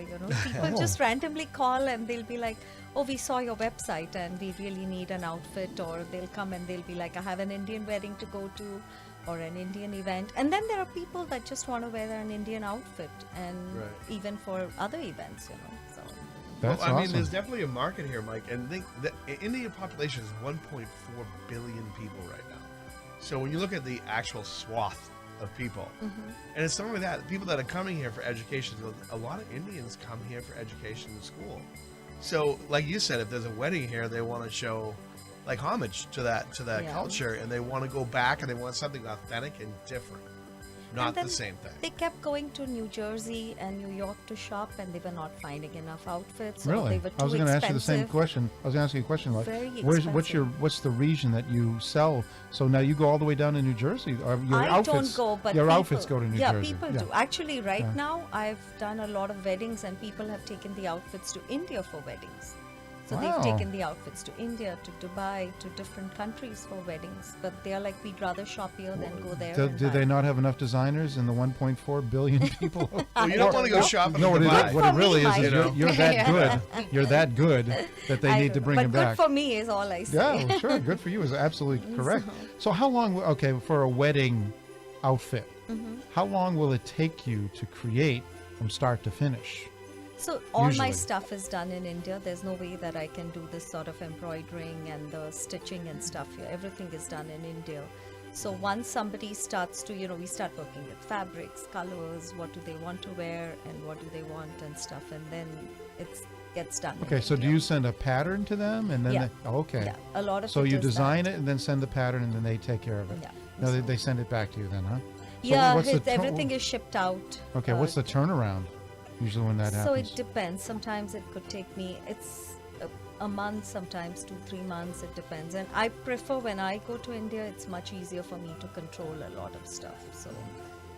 Speaker 12: People
Speaker 2: Oh.
Speaker 12: just randomly call and they'll be like, "Oh, we saw your website and we really need an outfit," or they'll come and they'll be like, "I have an Indian wedding to go to," or an Indian event. And then there are people that just want to wear an Indian outfit, and even for other events, So
Speaker 2: That's
Speaker 3: I mean,
Speaker 2: awesome.
Speaker 3: there's definitely a market here, Mike. And think the Indian population is 1.4 billion people right now. So when you look at the actual swath of people, and it's something like that, people that are coming here for education, a lot of Indians come here for education and school. So, like you said, if there's a wedding here, they want to show like homage to that
Speaker 12: Yeah.
Speaker 3: culture, and they want to go back and they want something authentic and different, not
Speaker 12: And then
Speaker 3: the same thing.
Speaker 12: they kept going to New Jersey and New York to shop, and they were not finding enough outfits. Or
Speaker 2: Really?
Speaker 12: they were too
Speaker 2: I was going to ask you the same
Speaker 12: expensive.
Speaker 2: question. I was going to ask you a question like,
Speaker 12: Very
Speaker 2: what's the region that you sell? So now you go all the way down to New Jersey. Or your
Speaker 12: I
Speaker 2: outfits,
Speaker 12: don't go, but
Speaker 2: your
Speaker 12: people,
Speaker 2: outfits go to New Jersey.
Speaker 12: Yeah, people do. Actually, right
Speaker 2: Yeah.
Speaker 12: now, I've done a lot of weddings, and people have taken the outfits to India for weddings. So
Speaker 2: Wow.
Speaker 12: they've taken the outfits to India, to Dubai, to different countries for weddings. But they are like, we'd rather shop here than go there. and
Speaker 2: Do
Speaker 12: buy.
Speaker 2: they not have enough designers in the 1.4 billion people?
Speaker 3: Well, you don't want to go shopping
Speaker 2: No,
Speaker 3: in Dubai.
Speaker 2: what it really is
Speaker 12: Mike.
Speaker 2: you're that good. You're that good that they
Speaker 12: I
Speaker 2: need
Speaker 12: don't
Speaker 2: to
Speaker 12: know,
Speaker 2: bring
Speaker 12: but
Speaker 2: him
Speaker 12: good
Speaker 2: back.
Speaker 12: for me is all I say.
Speaker 2: Yeah, well, sure. Good for you is absolutely correct. So how long? Okay, for a wedding outfit, how long will it take you to create from start to finish?
Speaker 12: So all my
Speaker 2: Usually.
Speaker 12: stuff is done in India. There's no way that I can do this sort of embroidering and the stitching and stuff here. Everything is done in India. So once somebody starts to, we start working with fabrics, colors, what do they want to wear and what do they want and stuff, and then it gets done. in
Speaker 2: Okay, so do
Speaker 12: India.
Speaker 2: you send a pattern to them and then?
Speaker 12: Yeah.
Speaker 2: Okay.
Speaker 12: Yeah, a lot of
Speaker 2: So
Speaker 12: it
Speaker 2: you
Speaker 12: is
Speaker 2: design
Speaker 12: that.
Speaker 2: it and then send the pattern and then they take care of it.
Speaker 12: Yeah.
Speaker 2: No, they send it back to you then, huh? So
Speaker 12: Yeah,
Speaker 2: what's the
Speaker 12: everything is shipped out.
Speaker 2: Okay, what's the turnaround usually when that
Speaker 12: So
Speaker 2: happens?
Speaker 12: it depends. Sometimes it could take me, it's a month, sometimes 2-3 months, it depends. And I prefer when I go to India, it's much easier for me to control a lot of stuff. So,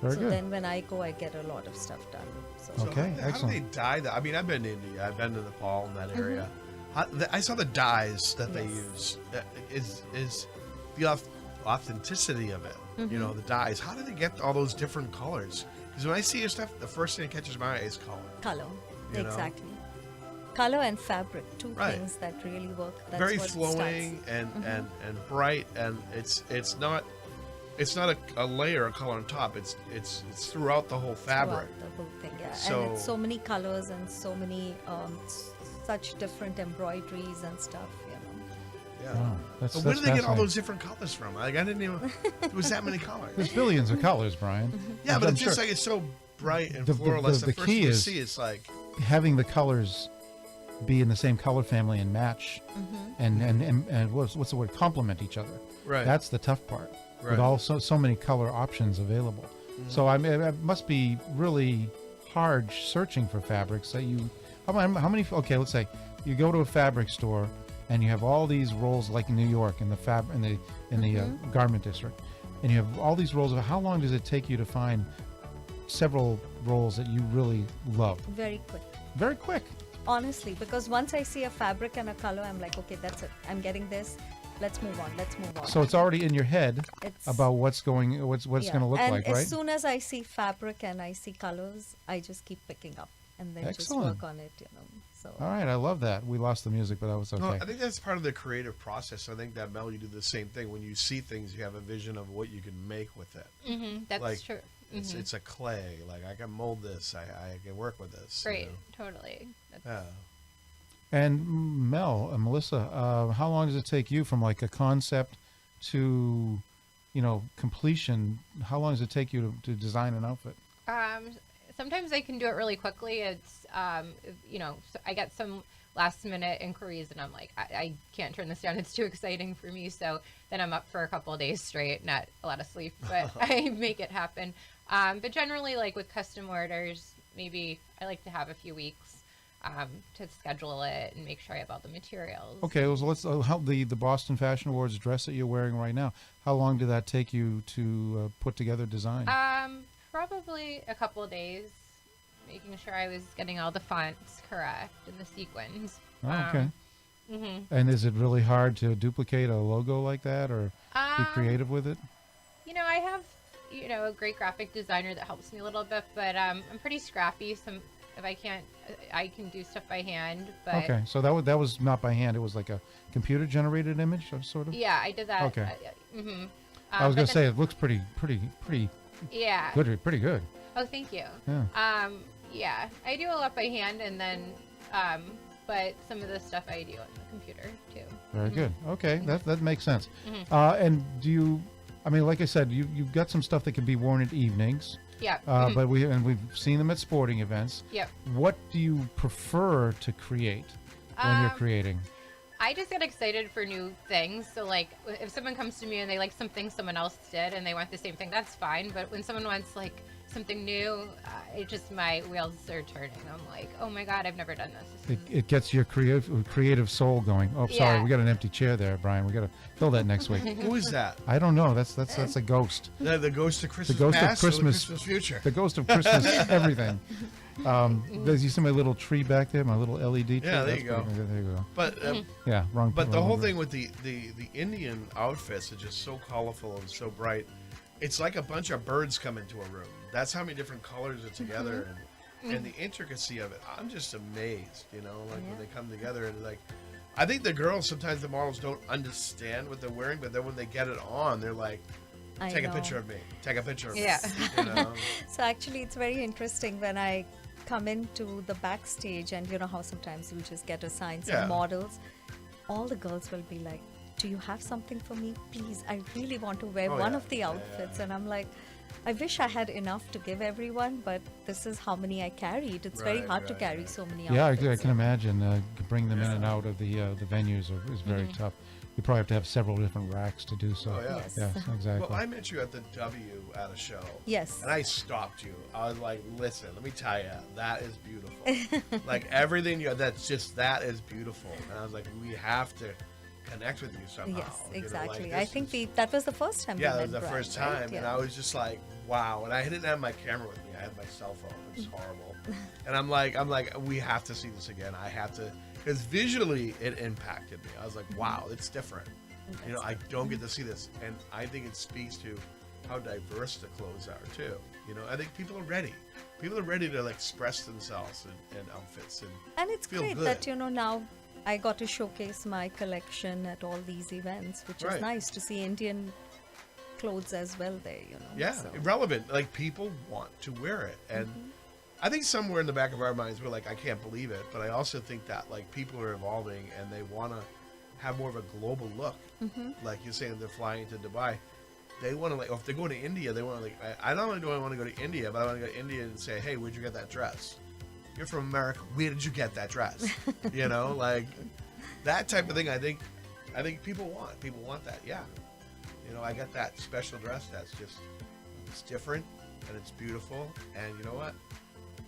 Speaker 2: Very good.
Speaker 12: then when I go, I get a lot of stuff done. So
Speaker 2: Okay,
Speaker 3: How do
Speaker 2: excellent.
Speaker 3: they dye that? I mean, I've been to India. I've been to Nepal in that
Speaker 12: Mm-hmm.
Speaker 3: area. I saw the dyes that they use. Is the authenticity of it?
Speaker 12: Mm-hmm.
Speaker 3: The dyes. How do they get all those different colors? Because when I see your stuff, the first thing that catches my eye is color.
Speaker 12: color,
Speaker 3: You know?
Speaker 12: exactly. Color and fabric, two
Speaker 3: Right.
Speaker 12: things that really work. That's
Speaker 3: Very
Speaker 12: what
Speaker 3: flowing
Speaker 12: starts.
Speaker 3: and bright, and it's not a layer of color on top. It's throughout the whole fabric.
Speaker 12: Throughout the whole thing, yeah.
Speaker 3: So-
Speaker 12: and it's so many colors and so many such different embroideries and stuff.
Speaker 3: Yeah.
Speaker 2: Wow,
Speaker 3: But
Speaker 2: that's
Speaker 3: where do they get all
Speaker 2: fascinating.
Speaker 3: those different colors from? Like I didn't even. There was that many colors.
Speaker 2: There's billions of colors, Brian.
Speaker 3: Yeah, but
Speaker 2: I'm
Speaker 3: it's just
Speaker 2: sure.
Speaker 3: like it's so bright and
Speaker 2: The-
Speaker 3: floral.
Speaker 2: the-
Speaker 3: That's the
Speaker 2: the
Speaker 3: first
Speaker 2: key
Speaker 3: thing you
Speaker 2: is-
Speaker 3: see. It's like
Speaker 2: having the colors be in the same color family and match, and what's the word? Complement each other.
Speaker 3: Right.
Speaker 2: That's the tough part.
Speaker 3: Right.
Speaker 2: With all so many color options available. So I mean, it must be really hard searching for fabrics that you. How many? Okay, let's say you go to a fabric store and you have all these rolls, like in New York, in the garment district, and you have all these rolls. How long does it take you to find several rolls that you really love?
Speaker 12: Very quick.
Speaker 2: Very quick.
Speaker 12: Honestly, because once I see a fabric and a color, I'm like, okay, that's it. I'm getting this. Let's move on. Let's move on.
Speaker 2: So it's already in your head
Speaker 12: It's-
Speaker 2: about what's
Speaker 12: Yeah.
Speaker 2: going to look
Speaker 12: and
Speaker 2: like,
Speaker 12: as
Speaker 2: right?
Speaker 12: soon as I see fabric and I see colors, I just keep picking up and then
Speaker 2: Excellent.
Speaker 12: just work on it. So
Speaker 2: All right, I love that. We lost the music, but that was okay.
Speaker 3: No, I think that's part of the creative process. I think that Mel, you do the same thing. When you see things, you have a vision of what you can make with it.
Speaker 11: That's
Speaker 3: like,
Speaker 11: true.
Speaker 3: It's a clay. Like I can mold this. I can work with this.
Speaker 11: Great, totally.
Speaker 3: Yeah.
Speaker 2: And Melissa, how long does it take you from like a concept to, completion? How long does it take you to design an outfit?
Speaker 11: Sometimes I can do it really quickly. It's, so I get some last minute inquiries and I'm like, I can't turn this down. It's too exciting for me. So then I'm up for a couple of days straight, not a lot of sleep, but I make it happen. But generally, like with custom orders, maybe I like to have a few weeks to schedule it and make sure I have all the materials.
Speaker 2: Okay, well, let's how the Boston Fashion Awards dress that you're wearing right now. How long did that take you to put together design?
Speaker 11: Probably a couple of days, making sure I was getting all the fonts correct and the sequins.
Speaker 2: Oh, okay.
Speaker 11: Mhm.
Speaker 2: And is it really hard to duplicate a logo like that or be creative with it?
Speaker 11: I have, a great graphic designer that helps me a little bit, but I'm pretty scrappy. If I can't, I can do stuff by hand. But
Speaker 2: Okay, so that was not by hand. It was like a computer generated image, sort of.
Speaker 11: yeah, I did that.
Speaker 2: Okay. I
Speaker 11: but
Speaker 2: was gonna
Speaker 11: then-
Speaker 2: say it looks pretty.
Speaker 11: Yeah.
Speaker 2: Good, pretty good.
Speaker 11: Oh, thank you.
Speaker 2: Yeah.
Speaker 11: Yeah, I do a lot by hand, and then, but some of the stuff I do on the computer too.
Speaker 2: Very
Speaker 11: Mhm.
Speaker 2: good. Okay, that makes sense.
Speaker 11: Mhm.
Speaker 2: And do you? I mean, like I said, you've got some stuff that can be worn at evenings.
Speaker 11: Yeah.
Speaker 2: But we've seen them at sporting events.
Speaker 11: Yep.
Speaker 2: What do you prefer to create when you're creating?
Speaker 11: I just get excited for new things. So like if someone comes to me and they like something someone else did and they want the same thing, that's fine. But when someone wants like something new, my wheels are turning. I'm like, oh my God, I've never done this.
Speaker 2: It gets your creative soul going. Oh, sorry, we got an empty chair there, Brian. We got to fill that next week.
Speaker 3: Who is that?
Speaker 2: I don't know. That's a ghost.
Speaker 3: The ghost of Christmas
Speaker 2: The ghost
Speaker 3: past
Speaker 2: of
Speaker 3: or the Christmas future.
Speaker 2: The ghost of Christmas everything. There's you see my little tree back there, my little LED tree.
Speaker 3: Yeah, there you go.
Speaker 2: There you go.
Speaker 3: But
Speaker 2: yeah, wrong.
Speaker 3: But the
Speaker 2: wrong
Speaker 3: whole
Speaker 2: number.
Speaker 3: thing with the Indian outfits are just so colorful and so bright. It's like a bunch of birds come into a room. That's how many different colors are together, and the intricacy of it. I'm just amazed, you know, like when they come together and like. I think the girls, sometimes the models don't understand what they're wearing, but then when they get it on, they're like, take a picture of me. Take a picture of me. You know?
Speaker 12: So actually, it's very interesting when I come into the backstage, and you know how sometimes you just get assigned some models. All the girls will be like, do you have something for me? Please, I really want to wear one of the outfits. And I'm like, I wish I had enough to give everyone, but this is how many I carried. It's very hard to carry so many outfits.
Speaker 2: Yeah, I can imagine. Bring them in and out of the venues is very tough. You probably have to have several different racks to do so.
Speaker 3: Oh, yeah.
Speaker 2: Yes, exactly.
Speaker 3: Well, I met you at the W at a show.
Speaker 12: Yes.
Speaker 3: And I stopped you. I was like, listen, let me tell you, that is beautiful. Like everything that is beautiful. And I was like, we have to connect with you somehow.
Speaker 12: Yes, exactly.
Speaker 3: You know, like,
Speaker 12: I think that was the first time.
Speaker 3: Yeah,
Speaker 12: we
Speaker 3: that was
Speaker 12: met
Speaker 3: the
Speaker 12: Brian,
Speaker 3: first time,
Speaker 12: right?
Speaker 3: and I was just like, wow. And I didn't have my camera with me. I had my cell phone. It was horrible. And I'm like, we have to see this again. I have to, because visually it impacted me. I was like, wow, it's different. You know, I don't get to see this, and I think it speaks to how diverse the clothes are too. You know, I think people are ready. People are ready to like, express themselves in outfits and
Speaker 12: it's
Speaker 3: feel
Speaker 12: great
Speaker 3: good.
Speaker 12: that now I got to showcase my collection at all these events, which is nice to see Indian clothes as well there. You know.
Speaker 3: Yeah, relevant. Like people want to wear it, and I think somewhere in the back of our minds we're like, I can't believe it, but I also think that like people are evolving and they want to have more of a global look. Like you're saying, they're flying to Dubai. They want to like, or if they go to India, they want to like. I not only do I want to go to India, but I want to go to India and say, hey, where'd you get that dress? You're from America. Where did you get that dress? You know, like that type of thing. I think people want. People want that. Yeah. You know, I got that special dress that's just, it's different and it's beautiful. And you know what?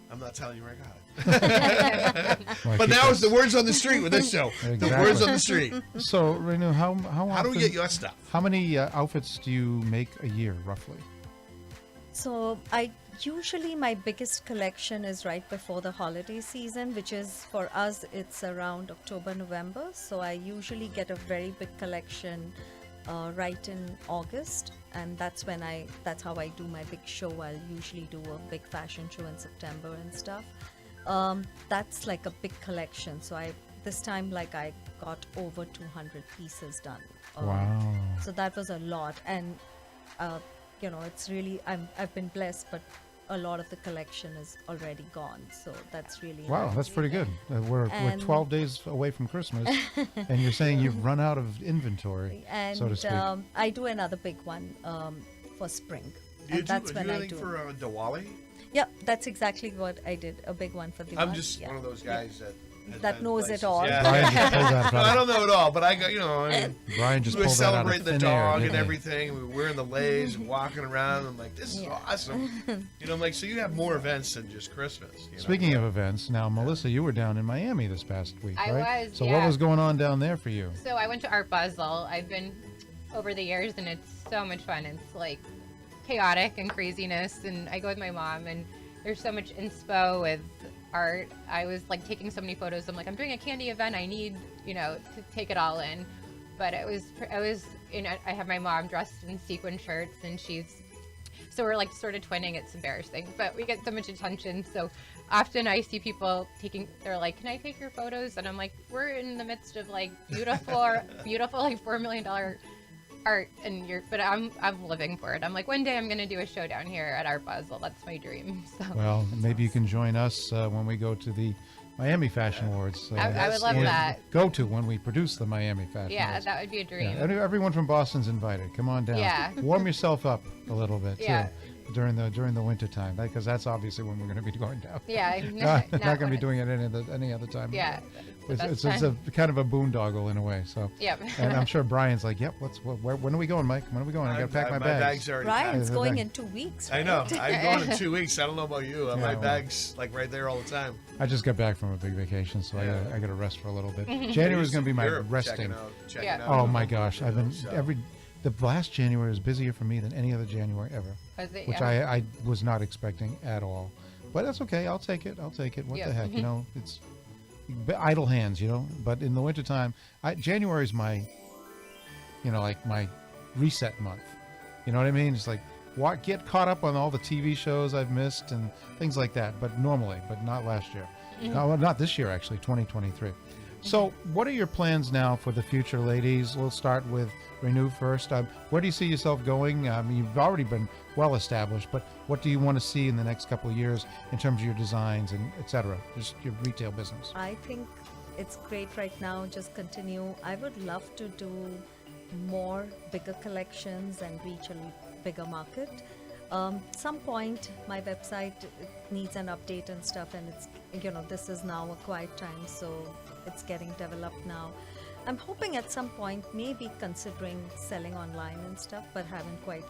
Speaker 3: I'm not telling you where I got it. But now it's the words on the street with this show.
Speaker 2: Exactly.
Speaker 3: The words on the street.
Speaker 2: So, Renu, how
Speaker 3: do we get your stuff?
Speaker 2: How many outfits do you make a year, roughly?
Speaker 12: So usually my biggest collection is right before the holiday season, which is for us, it's around October, November. So I usually get a very big collection right in August, and that's how I do my big show. I'll usually do a big fashion show in September and stuff. That's like a big collection. So this time I got over 200 pieces done.
Speaker 2: Wow.
Speaker 12: So that was a lot, and you know, it's really I've been blessed, but a lot of the collection is already gone. So that's really
Speaker 2: wow. That's pretty good. We're 12 days away from Christmas, and you're saying you've run out of inventory,
Speaker 12: and,
Speaker 2: so to speak.
Speaker 12: I do another big one for spring.
Speaker 3: Do you do anything for Diwali?
Speaker 12: Yeah, that's exactly what I did. A big one for Diwali.
Speaker 3: I'm just one of those guys
Speaker 12: that knows it all.
Speaker 3: Yeah.
Speaker 2: Brian just pulled that
Speaker 3: no, I don't know it all, but I got, you know, I mean,
Speaker 2: Brian just
Speaker 3: we were
Speaker 2: pulled that out of
Speaker 3: celebrating the
Speaker 2: thin
Speaker 3: dog
Speaker 2: air,
Speaker 3: and
Speaker 2: didn't he?
Speaker 3: everything. We were wearing the leis and walking around. I'm like, this is awesome. You know, I'm like, so you have more events than just Christmas. You know?
Speaker 2: Speaking of events, now, Melissa, you were down in Miami this past week,
Speaker 11: I
Speaker 2: right?
Speaker 11: was,
Speaker 2: So
Speaker 11: yeah.
Speaker 2: what was going on down there for you?
Speaker 11: So I went to Art Basel. I've been over the years, and it's so much fun. It's like chaotic and craziness, and I go with my mom, and there's so much inspo with art. I was like taking so many photos. I'm like, I'm doing a candy event. I need, you know, to take it all in. But it was, you know, I have my mom dressed in sequin shirts, and so we're like sort of twinning. It's embarrassing, but we get so much attention. So often I see people they're like, can I take your photos? And I'm like, we're in the midst of like beautiful like $4 million art, and but I'm living for it. I'm like, one day I'm gonna do a show down here at Art Basel. That's my dream. So
Speaker 2: Well, maybe you can join us when we go to the Miami Fashion Awards.
Speaker 11: I would love that.
Speaker 2: Go to when we produce the Miami Fashion Awards.
Speaker 11: That would be a dream.
Speaker 2: Yeah, everyone from Boston's invited. Come on down.
Speaker 11: Yeah.
Speaker 2: Warm yourself up a little bit,
Speaker 11: Yeah.
Speaker 2: too. during the winter time, because that's obviously when we're going to be going down.
Speaker 11: Yeah,
Speaker 2: not
Speaker 11: not
Speaker 2: going to
Speaker 11: when
Speaker 2: be doing it any other time.
Speaker 11: Yeah,
Speaker 2: it's a kind of a boondoggle in a way. So
Speaker 11: Yep.
Speaker 2: And I'm sure Brian's like, yep. When are we going, Mike? When are we going? I got to pack my bags.
Speaker 3: bags already
Speaker 12: Brian's
Speaker 3: packed.
Speaker 12: going in 2 weeks.
Speaker 3: I know.
Speaker 12: right?
Speaker 3: I'm going in 2 weeks. I don't know about you. My bag's like right there all the time.
Speaker 2: I just got back from a big vacation, so
Speaker 3: Yeah.
Speaker 2: I got to rest for a little bit.
Speaker 11: Mhm.
Speaker 2: January is going to be my
Speaker 3: Europe,
Speaker 2: resting.
Speaker 3: checking out
Speaker 2: Oh
Speaker 3: the
Speaker 2: my
Speaker 3: whole
Speaker 2: gosh,
Speaker 3: world,
Speaker 2: I've been
Speaker 3: so.
Speaker 2: the last January was busier for me than any other January ever,
Speaker 11: Was it?
Speaker 2: which
Speaker 11: Yeah.
Speaker 2: I was not expecting at all. But that's okay. I'll take it. What
Speaker 11: Yeah.
Speaker 2: the heck, it's idle hands, But in the wintertime, January is my, like my reset month. You know what I mean? It's like get caught up on all the TV shows I've missed and things like that. But normally, but not last year.
Speaker 11: Mhm.
Speaker 2: No, not this year, actually, 2023. So what are your plans now for the future, ladies? We'll start with Renu first. Where do you see yourself going? You've already been well established, but what do you want to see in the next couple of years in terms of your designs and et cetera, just your retail business?
Speaker 12: I think it's great right now. Just continue. I would love to do more bigger collections and reach a bigger market. Some point my website needs an update and stuff, and it's this is now a quiet time, so it's getting developed now. I'm hoping at some point maybe considering selling online and stuff, but haven't quite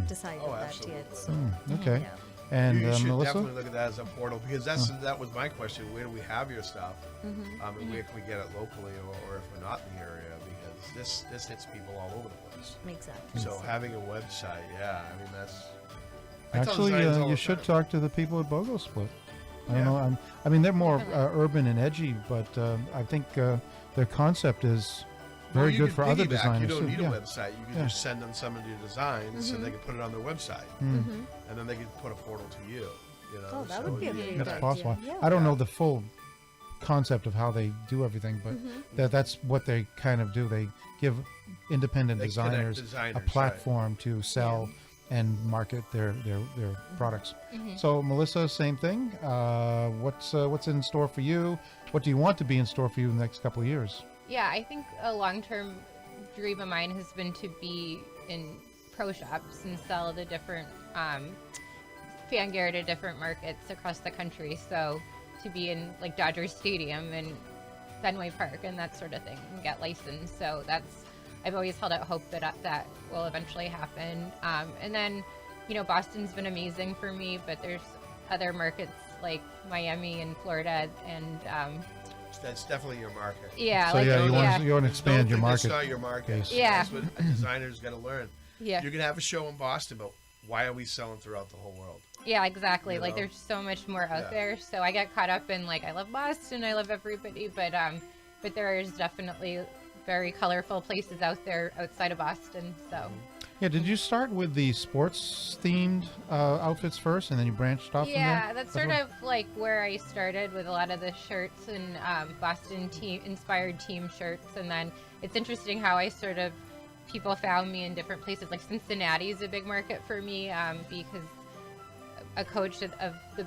Speaker 12: decided that yet. So
Speaker 2: Okay.
Speaker 12: yeah.
Speaker 2: And
Speaker 3: you should
Speaker 2: Melissa?
Speaker 3: definitely look at that as a portal, because that was my question. Where do we have your stuff? And where can we get it locally, or if we're not in the area? Because this hits people all over the place.
Speaker 12: Exactly.
Speaker 3: So having a website, that's.
Speaker 2: Actually, you should talk to the people at BOGO Split. I don't know. I mean, they're more urban and edgy, but I think their concept is very good for other designers.
Speaker 3: You don't
Speaker 2: too.
Speaker 3: need a website. You can just send them some of your designs, and they can put it on their website, and then they can put a portal to you.
Speaker 12: Oh, that would be a great
Speaker 2: That's
Speaker 12: idea.
Speaker 2: possible.
Speaker 12: Yeah.
Speaker 2: I don't know the full concept of how they do everything, but that's what they kind of do. They give independent
Speaker 3: They connect
Speaker 2: designers
Speaker 3: designers,
Speaker 2: a platform to sell and market their products. So Melissa, same thing. What's in store for you? What do you want to be in store for you in the next couple of years?
Speaker 11: Yeah, I think a long-term dream of mine has been to be in pro shops and sell the different fan gear to different markets across the country. So to be in like Dodger Stadium and Fenway Park and that sort of thing and get licensed. So I've always held out hope that will eventually happen. And then, Boston's been amazing for me, but there's other markets like Miami and Florida and
Speaker 3: That's definitely your market.
Speaker 11: Yeah.
Speaker 2: So you want to expand your market.
Speaker 3: That's not your market.
Speaker 2: Base.
Speaker 11: Yeah.
Speaker 3: That's what a designer's got to learn.
Speaker 11: Yeah.
Speaker 3: You can have a show in Boston, but why are we selling throughout the whole world?
Speaker 11: Yeah, exactly. Like there's so much more out there. So I get caught up in I love Boston, I love everybody, but there is definitely very colorful places out there outside of Boston. So
Speaker 2: Yeah, did you start with the sports themed outfits first and then you branched off from there?
Speaker 11: yeah, that's sort of like where I started with a lot of the shirts and Boston team inspired team shirts. And then it's interesting how people found me in different places. Like Cincinnati is a big market for me because a coach of the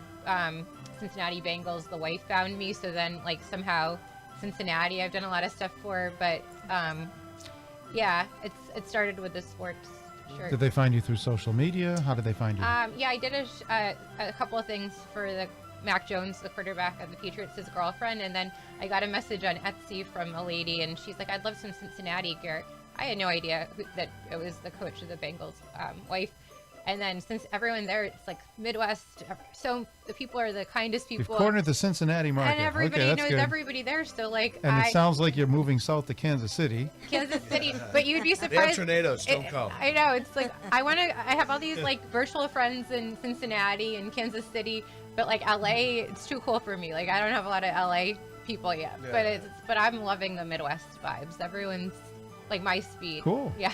Speaker 11: Cincinnati Bengals, the wife, found me. So then somehow Cincinnati I've done a lot of stuff for, but it started with the sports shirt.
Speaker 2: Did they find you through social media? How did they find you?
Speaker 11: I did a couple of things for the Mac Jones, the quarterback of the Patriots, his girlfriend, and then I got a message on Etsy from a lady, and she's like, I'd love some Cincinnati gear. I had no idea that it was the coach of the Bengals wife. And then since everyone there, it's Midwest, so the people are the kindest people.
Speaker 2: You've cornered the Cincinnati market.
Speaker 11: And everybody
Speaker 2: okay,
Speaker 11: knows
Speaker 2: good.
Speaker 11: everybody there. So
Speaker 2: And it sounds like you're moving south to Kansas City.
Speaker 11: Kansas City, but you'd be
Speaker 3: They have
Speaker 11: surprised.
Speaker 3: tornadoes. Don't come.
Speaker 11: I know. It's I have all these virtual friends in Cincinnati and Kansas City, but LA, it's too cool for me. I don't have a lot of LA people yet, but I'm loving the Midwest vibes. Everyone's my speed.
Speaker 2: Cool.
Speaker 11: Yeah.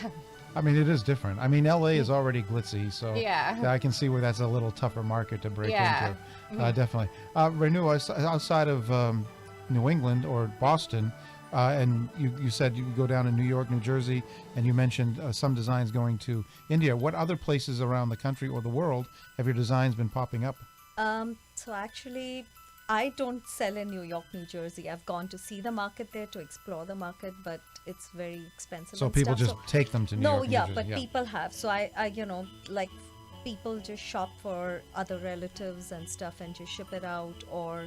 Speaker 2: I mean, it is different. I mean, LA is already glitzy, so I can see where that's a little tougher market to break into. Definitely. Renu, outside of New England or Boston, and you said you go down to New York, New Jersey, and you mentioned some designs going to India. What other places around the country or the world have your designs been popping up?
Speaker 12: So actually, I don't sell in New York, New Jersey. I've gone to see the market there, to explore the market, but it's very expensive.
Speaker 2: So
Speaker 12: and
Speaker 2: people
Speaker 12: stuff.
Speaker 2: just take them to New York, New Jersey.
Speaker 12: But people have. So I people just shop for other relatives and stuff and just ship it out. Or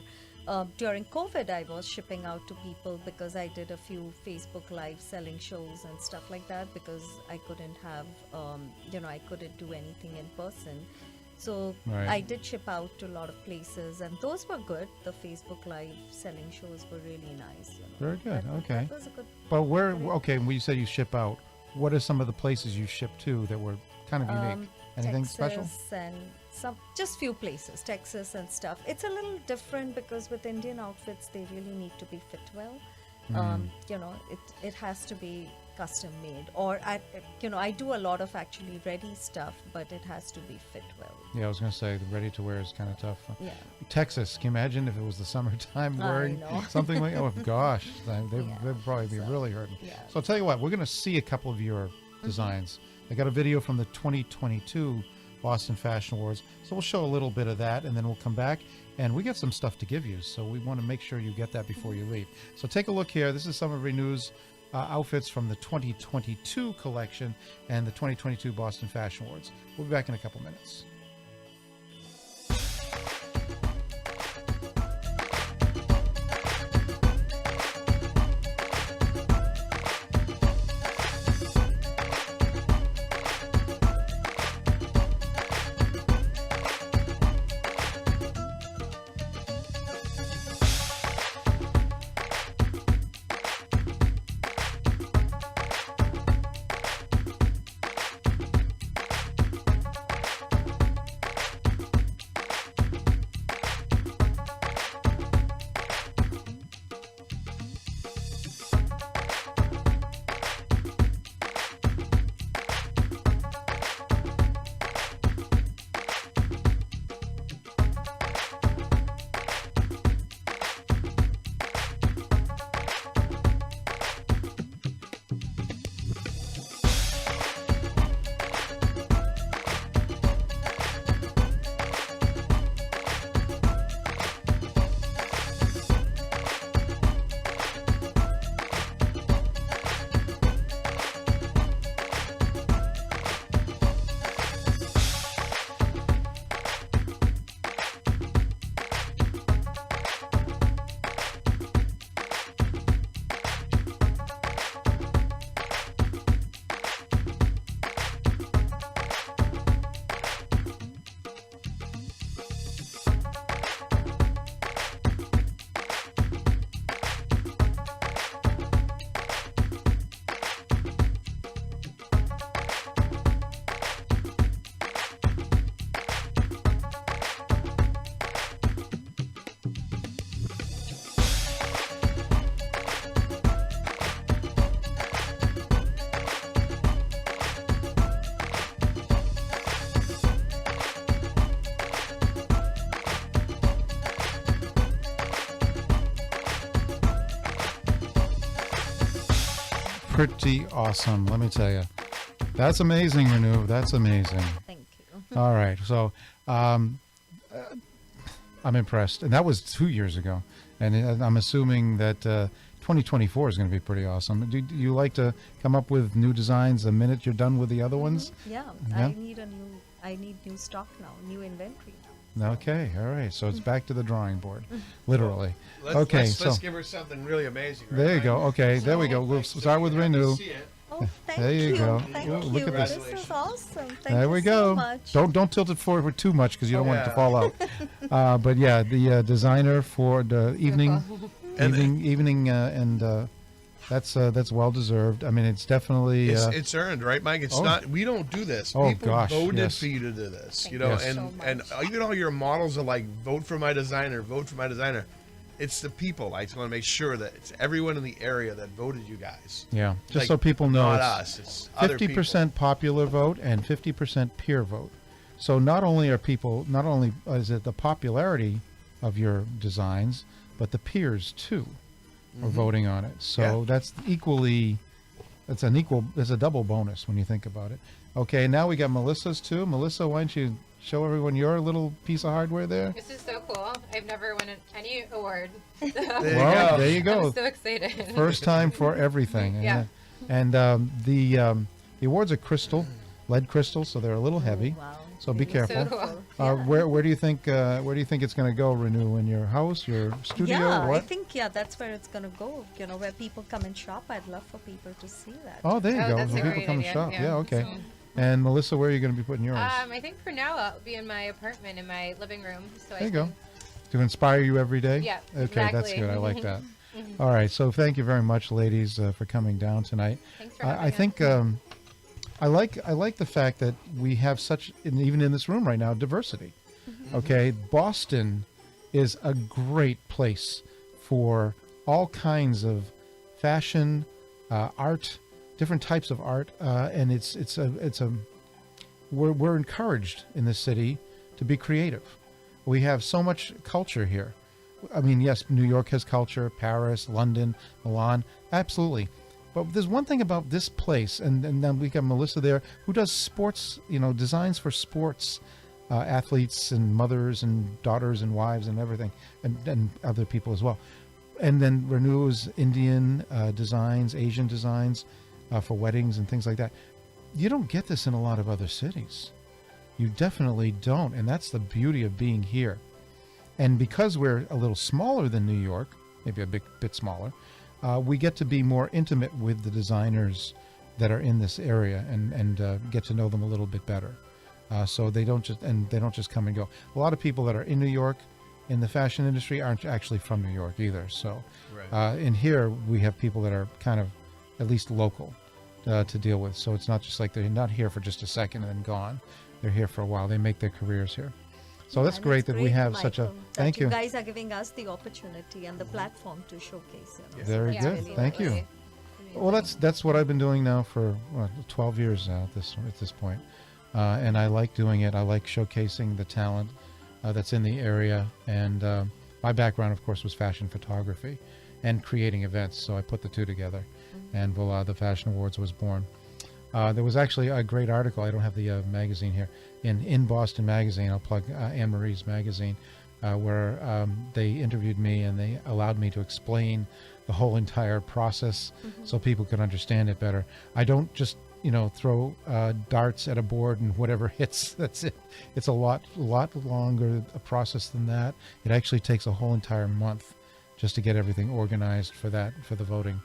Speaker 12: during COVID, I was shipping out to people because I did a few Facebook Live selling shows and stuff like that, because I couldn't have, I couldn't do anything in person. So I did ship out to a lot of places, and those were good. The Facebook Live selling shows were really nice.
Speaker 2: Very good. Okay.
Speaker 12: That was a good.
Speaker 2: But when you say you ship out, what are some of the places you ship to that were kind of unique? Anything special?
Speaker 12: Texas and just few places, Texas and stuff. It's a little different because with Indian outfits, they really need to be fit well. It has to be custom made, or I do a lot of actually ready stuff, but it has to be fit well.
Speaker 2: Yeah, I was going to say the ready to wear is kind of tough.
Speaker 12: Yeah.
Speaker 2: Texas, can you imagine if it was the summertime wearing something like? Oh gosh, they'd probably be really hurting.
Speaker 12: Yeah.
Speaker 2: So I'll tell you what, we're going to see a couple of your designs. I got a video from the 2022 Boston Fashion Awards, so we'll show a little bit of that, and then we'll come back, and we got some stuff to give you, so we want to make sure you get that before you leave. So take a look here. This is some of Renu's outfits from the 2022 collection and the 2022 Boston Fashion Awards. We'll be back in a couple minutes. Pretty awesome, let me tell you. That's amazing, Renu. That's amazing.
Speaker 12: Thank you.
Speaker 2: All right, so I'm impressed, and that was 2 years ago, and I'm assuming that 2024 is going to be pretty awesome. Do you like to come up with new designs the minute you're done with the other ones?
Speaker 12: Yeah,
Speaker 2: Yeah?
Speaker 12: I need new stock now, new inventory now.
Speaker 2: Okay, all right. So it's back to the drawing board, literally.
Speaker 3: Let's give her something really amazing. Right?
Speaker 2: There you go. Okay, there we go. We'll start with Renu.
Speaker 12: Oh, thank
Speaker 2: There you go.
Speaker 12: Thank
Speaker 2: Look
Speaker 12: you.
Speaker 2: at this.
Speaker 12: This is awesome. Thank
Speaker 2: There
Speaker 12: you
Speaker 2: we
Speaker 12: so
Speaker 2: go.
Speaker 12: much.
Speaker 2: Don't tilt it forward too much because you don't want it to fall out. But yeah, the designer for the evening, that's well deserved. I mean, it's definitely
Speaker 3: it's earned, right, Mike? It's not. We don't do this.
Speaker 2: Oh,
Speaker 3: People
Speaker 2: gosh,
Speaker 3: voted
Speaker 2: yes.
Speaker 3: for you to do this.
Speaker 12: Thank
Speaker 3: You know,
Speaker 12: you so
Speaker 3: and even all your models are like, vote for my designer, vote for my designer. It's the people. I just want to make sure that it's everyone in the area that voted you guys.
Speaker 2: Yeah, just
Speaker 3: Like,
Speaker 2: so people know,
Speaker 3: not us. It's other
Speaker 2: 50% popular vote and 50% peer vote. So not only is it the popularity of your designs, but the peers too are voting on it. So that's it's a double bonus when you think about it. Okay, now we got Melissa's too. Melissa, why don't you show everyone your little piece of hardware there?
Speaker 11: This is so cool. I've never won any award.
Speaker 2: There you go.
Speaker 11: I'm so excited.
Speaker 2: First time for everything.
Speaker 11: Yeah.
Speaker 2: And the awards are crystal, lead crystal, so they're a little heavy.
Speaker 12: Wow.
Speaker 2: So be careful.
Speaker 11: So cool.
Speaker 2: Where do you think it's going to go, Renu? In your house, your studio?
Speaker 12: Yeah,
Speaker 2: what?
Speaker 12: I think that's where it's gonna go. Where people come and shop. I'd love for people to see that.
Speaker 2: Oh, there you go.
Speaker 11: That's a
Speaker 2: People
Speaker 11: great
Speaker 2: come
Speaker 11: idea.
Speaker 2: and shop.
Speaker 11: Yeah.
Speaker 2: Okay.
Speaker 11: So-
Speaker 2: And Melissa, where are you going to be putting yours?
Speaker 11: I think for now I'll be in my apartment in my living room. So
Speaker 2: There you go. To inspire you every day?
Speaker 11: Yeah,
Speaker 2: Okay, that's
Speaker 11: exactly.
Speaker 2: good. I like that.
Speaker 11: Mhm.
Speaker 2: All right. So thank you very much, ladies, for coming down tonight.
Speaker 11: Thanks for having
Speaker 2: I think I like the fact that we have such, and even in this room right now, diversity. Okay, Boston is a great place for all kinds of fashion, art, different types of art, and we're encouraged in this city to be creative. We have so much culture here. I mean, yes, New York has culture, Paris, London, Milan, absolutely. But there's one thing about this place, and then we got Melissa there, who does sports, designs for sports, athletes and mothers and daughters and wives and everything, and other people as well. And then Renu's Indian designs, Asian designs for weddings and things like that. You don't get this in a lot of other cities. You definitely don't, and that's the beauty of being here. And because we're a little smaller than New York, maybe a bit smaller, we get to be more intimate with the designers that are in this area and get to know them a little bit better. So they don't just come and go. A lot of people that are in New York in the fashion industry aren't actually from New York either. So in here we have people that are kind of at least local to deal with. So it's not just like they're not here for just a second and then gone. They're here for a while. They make their careers here. So that's great that we have such a. Thank you.
Speaker 12: You guys are giving us the opportunity and the platform to showcase.
Speaker 2: Very good. Thank you. Well, that's what I've been doing now for 12 years now at this point, and I like doing it. I like showcasing the talent that's in the area, and my background, of course, was fashion photography and creating events. So I put the two together, and voila, the Fashion Awards was born. There was actually a great article. I don't have the magazine here. In Boston Magazine, I'll plug Anne Marie's magazine, where they interviewed me and they allowed me to explain the whole entire process so people could understand it better. I don't just throw darts at a board and whatever hits. That's it. It's a lot longer a process than that. It actually takes a whole entire month just to get everything organized for the voting.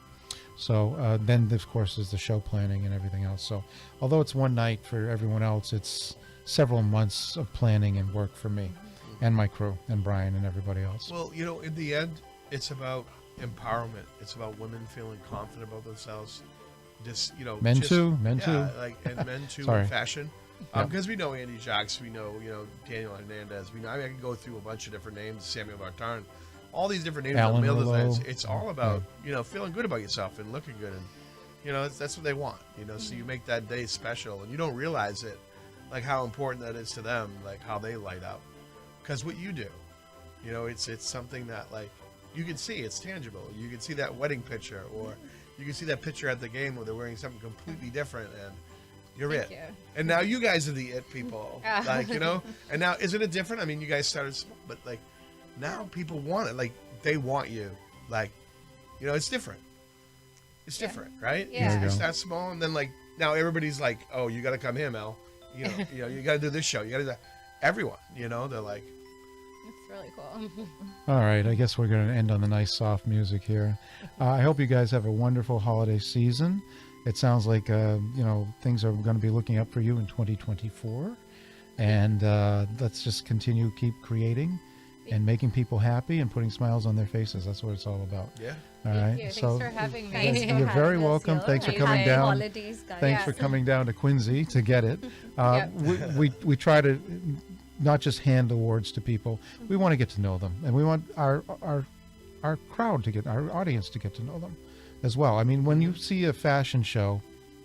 Speaker 2: So then, of course, is the show planning and everything else. So although it's one night for everyone else, it's several months of planning and work for me and my crew and Brian and everybody else.
Speaker 3: Well, in the end, it's about empowerment. It's about women feeling confident about themselves. Men too. Like, and men too in fashion. Because we know Andy Jacques, we know, Daniel Hernandez. I can go through a bunch of different names, Samuel Vartarn. All these different names on Mel events, it's all about feeling good about yourself and looking good, and that's what they want. So you make that day special, and you don't realize it, like how important that is to them, like how they light up, because what you do, it's something that like you can see, it's tangible. You can see that wedding picture, or you can see that picture at the game where they're wearing something completely different, and you're
Speaker 11: Thank
Speaker 3: it.
Speaker 11: you.
Speaker 3: And now you guys are the it people, like And now isn't it different? I mean, you guys started small, but like. Now people want it, like they want you, like, it's different. It's different, right?
Speaker 11: Yeah.
Speaker 3: You start small, and then like now everybody's like, oh, you got to come here, Mel. You got to do this show. You got to do that. Everyone, they're like.
Speaker 11: It's really cool.
Speaker 2: All right, I guess we're going to end on the nice soft music here. I hope you guys have a wonderful holiday season. It sounds like things are going to be looking up for you in 2024, and let's just keep creating. And making people happy and putting smiles on their faces. That's what it's all about.
Speaker 3: Yeah.
Speaker 2: All right.
Speaker 11: Thanks for having me.
Speaker 2: You're very welcome. Thanks for coming down.
Speaker 12: Holidays, guys.
Speaker 2: Thanks for coming down to Quincy to get it. We try to not just hand awards to people. We want to get to know them, and we want our crowd our audience to get to know them as well. I mean, when you see a fashion show,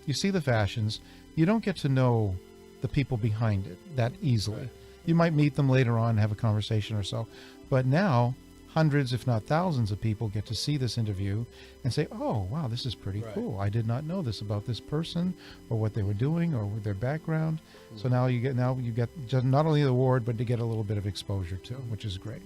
Speaker 2: you see the fashions. You don't get to know the people behind it that easily. Right. You might meet them later on and have a conversation or so. But now, hundreds, if not thousands of people get to see this interview and say, oh, wow, this is pretty cool. I did not know this about this person or what they were doing or their background. So now you get just not only the award, but to get a little bit of exposure too, which is great.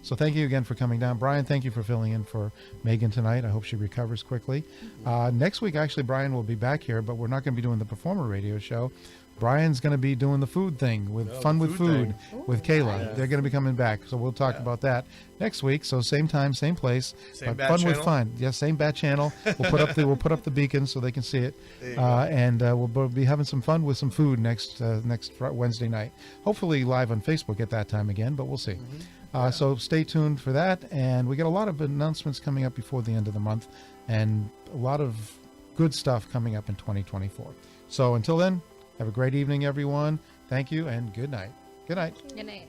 Speaker 2: So thank you again for coming down. Brian, thank you for filling in for Megan tonight. I hope she recovers quickly. Next week, actually, Brian will be back here, but we're not going to be doing the Performer Radio show. Brian's going to be doing the food thing with Fun with Food with Kayla.
Speaker 3: Nice.
Speaker 2: They're going to be coming back, so we'll talk about that next week. So same time, same place,
Speaker 3: Same
Speaker 2: but
Speaker 3: bat
Speaker 2: Fun with
Speaker 3: channel?
Speaker 2: Fun. Yes, same bat channel. We'll put up the beacon so they can see it,
Speaker 3: There you go.
Speaker 2: and we'll be having some fun with some food next Wednesday night. Hopefully live on Facebook at that time again, but we'll see. So stay tuned for that, and we got a lot of announcements coming up before the end of the month, and a lot of good stuff coming up in 2024. So until then, have a great evening, everyone. Thank you, and good night. Good night.
Speaker 11: Good night.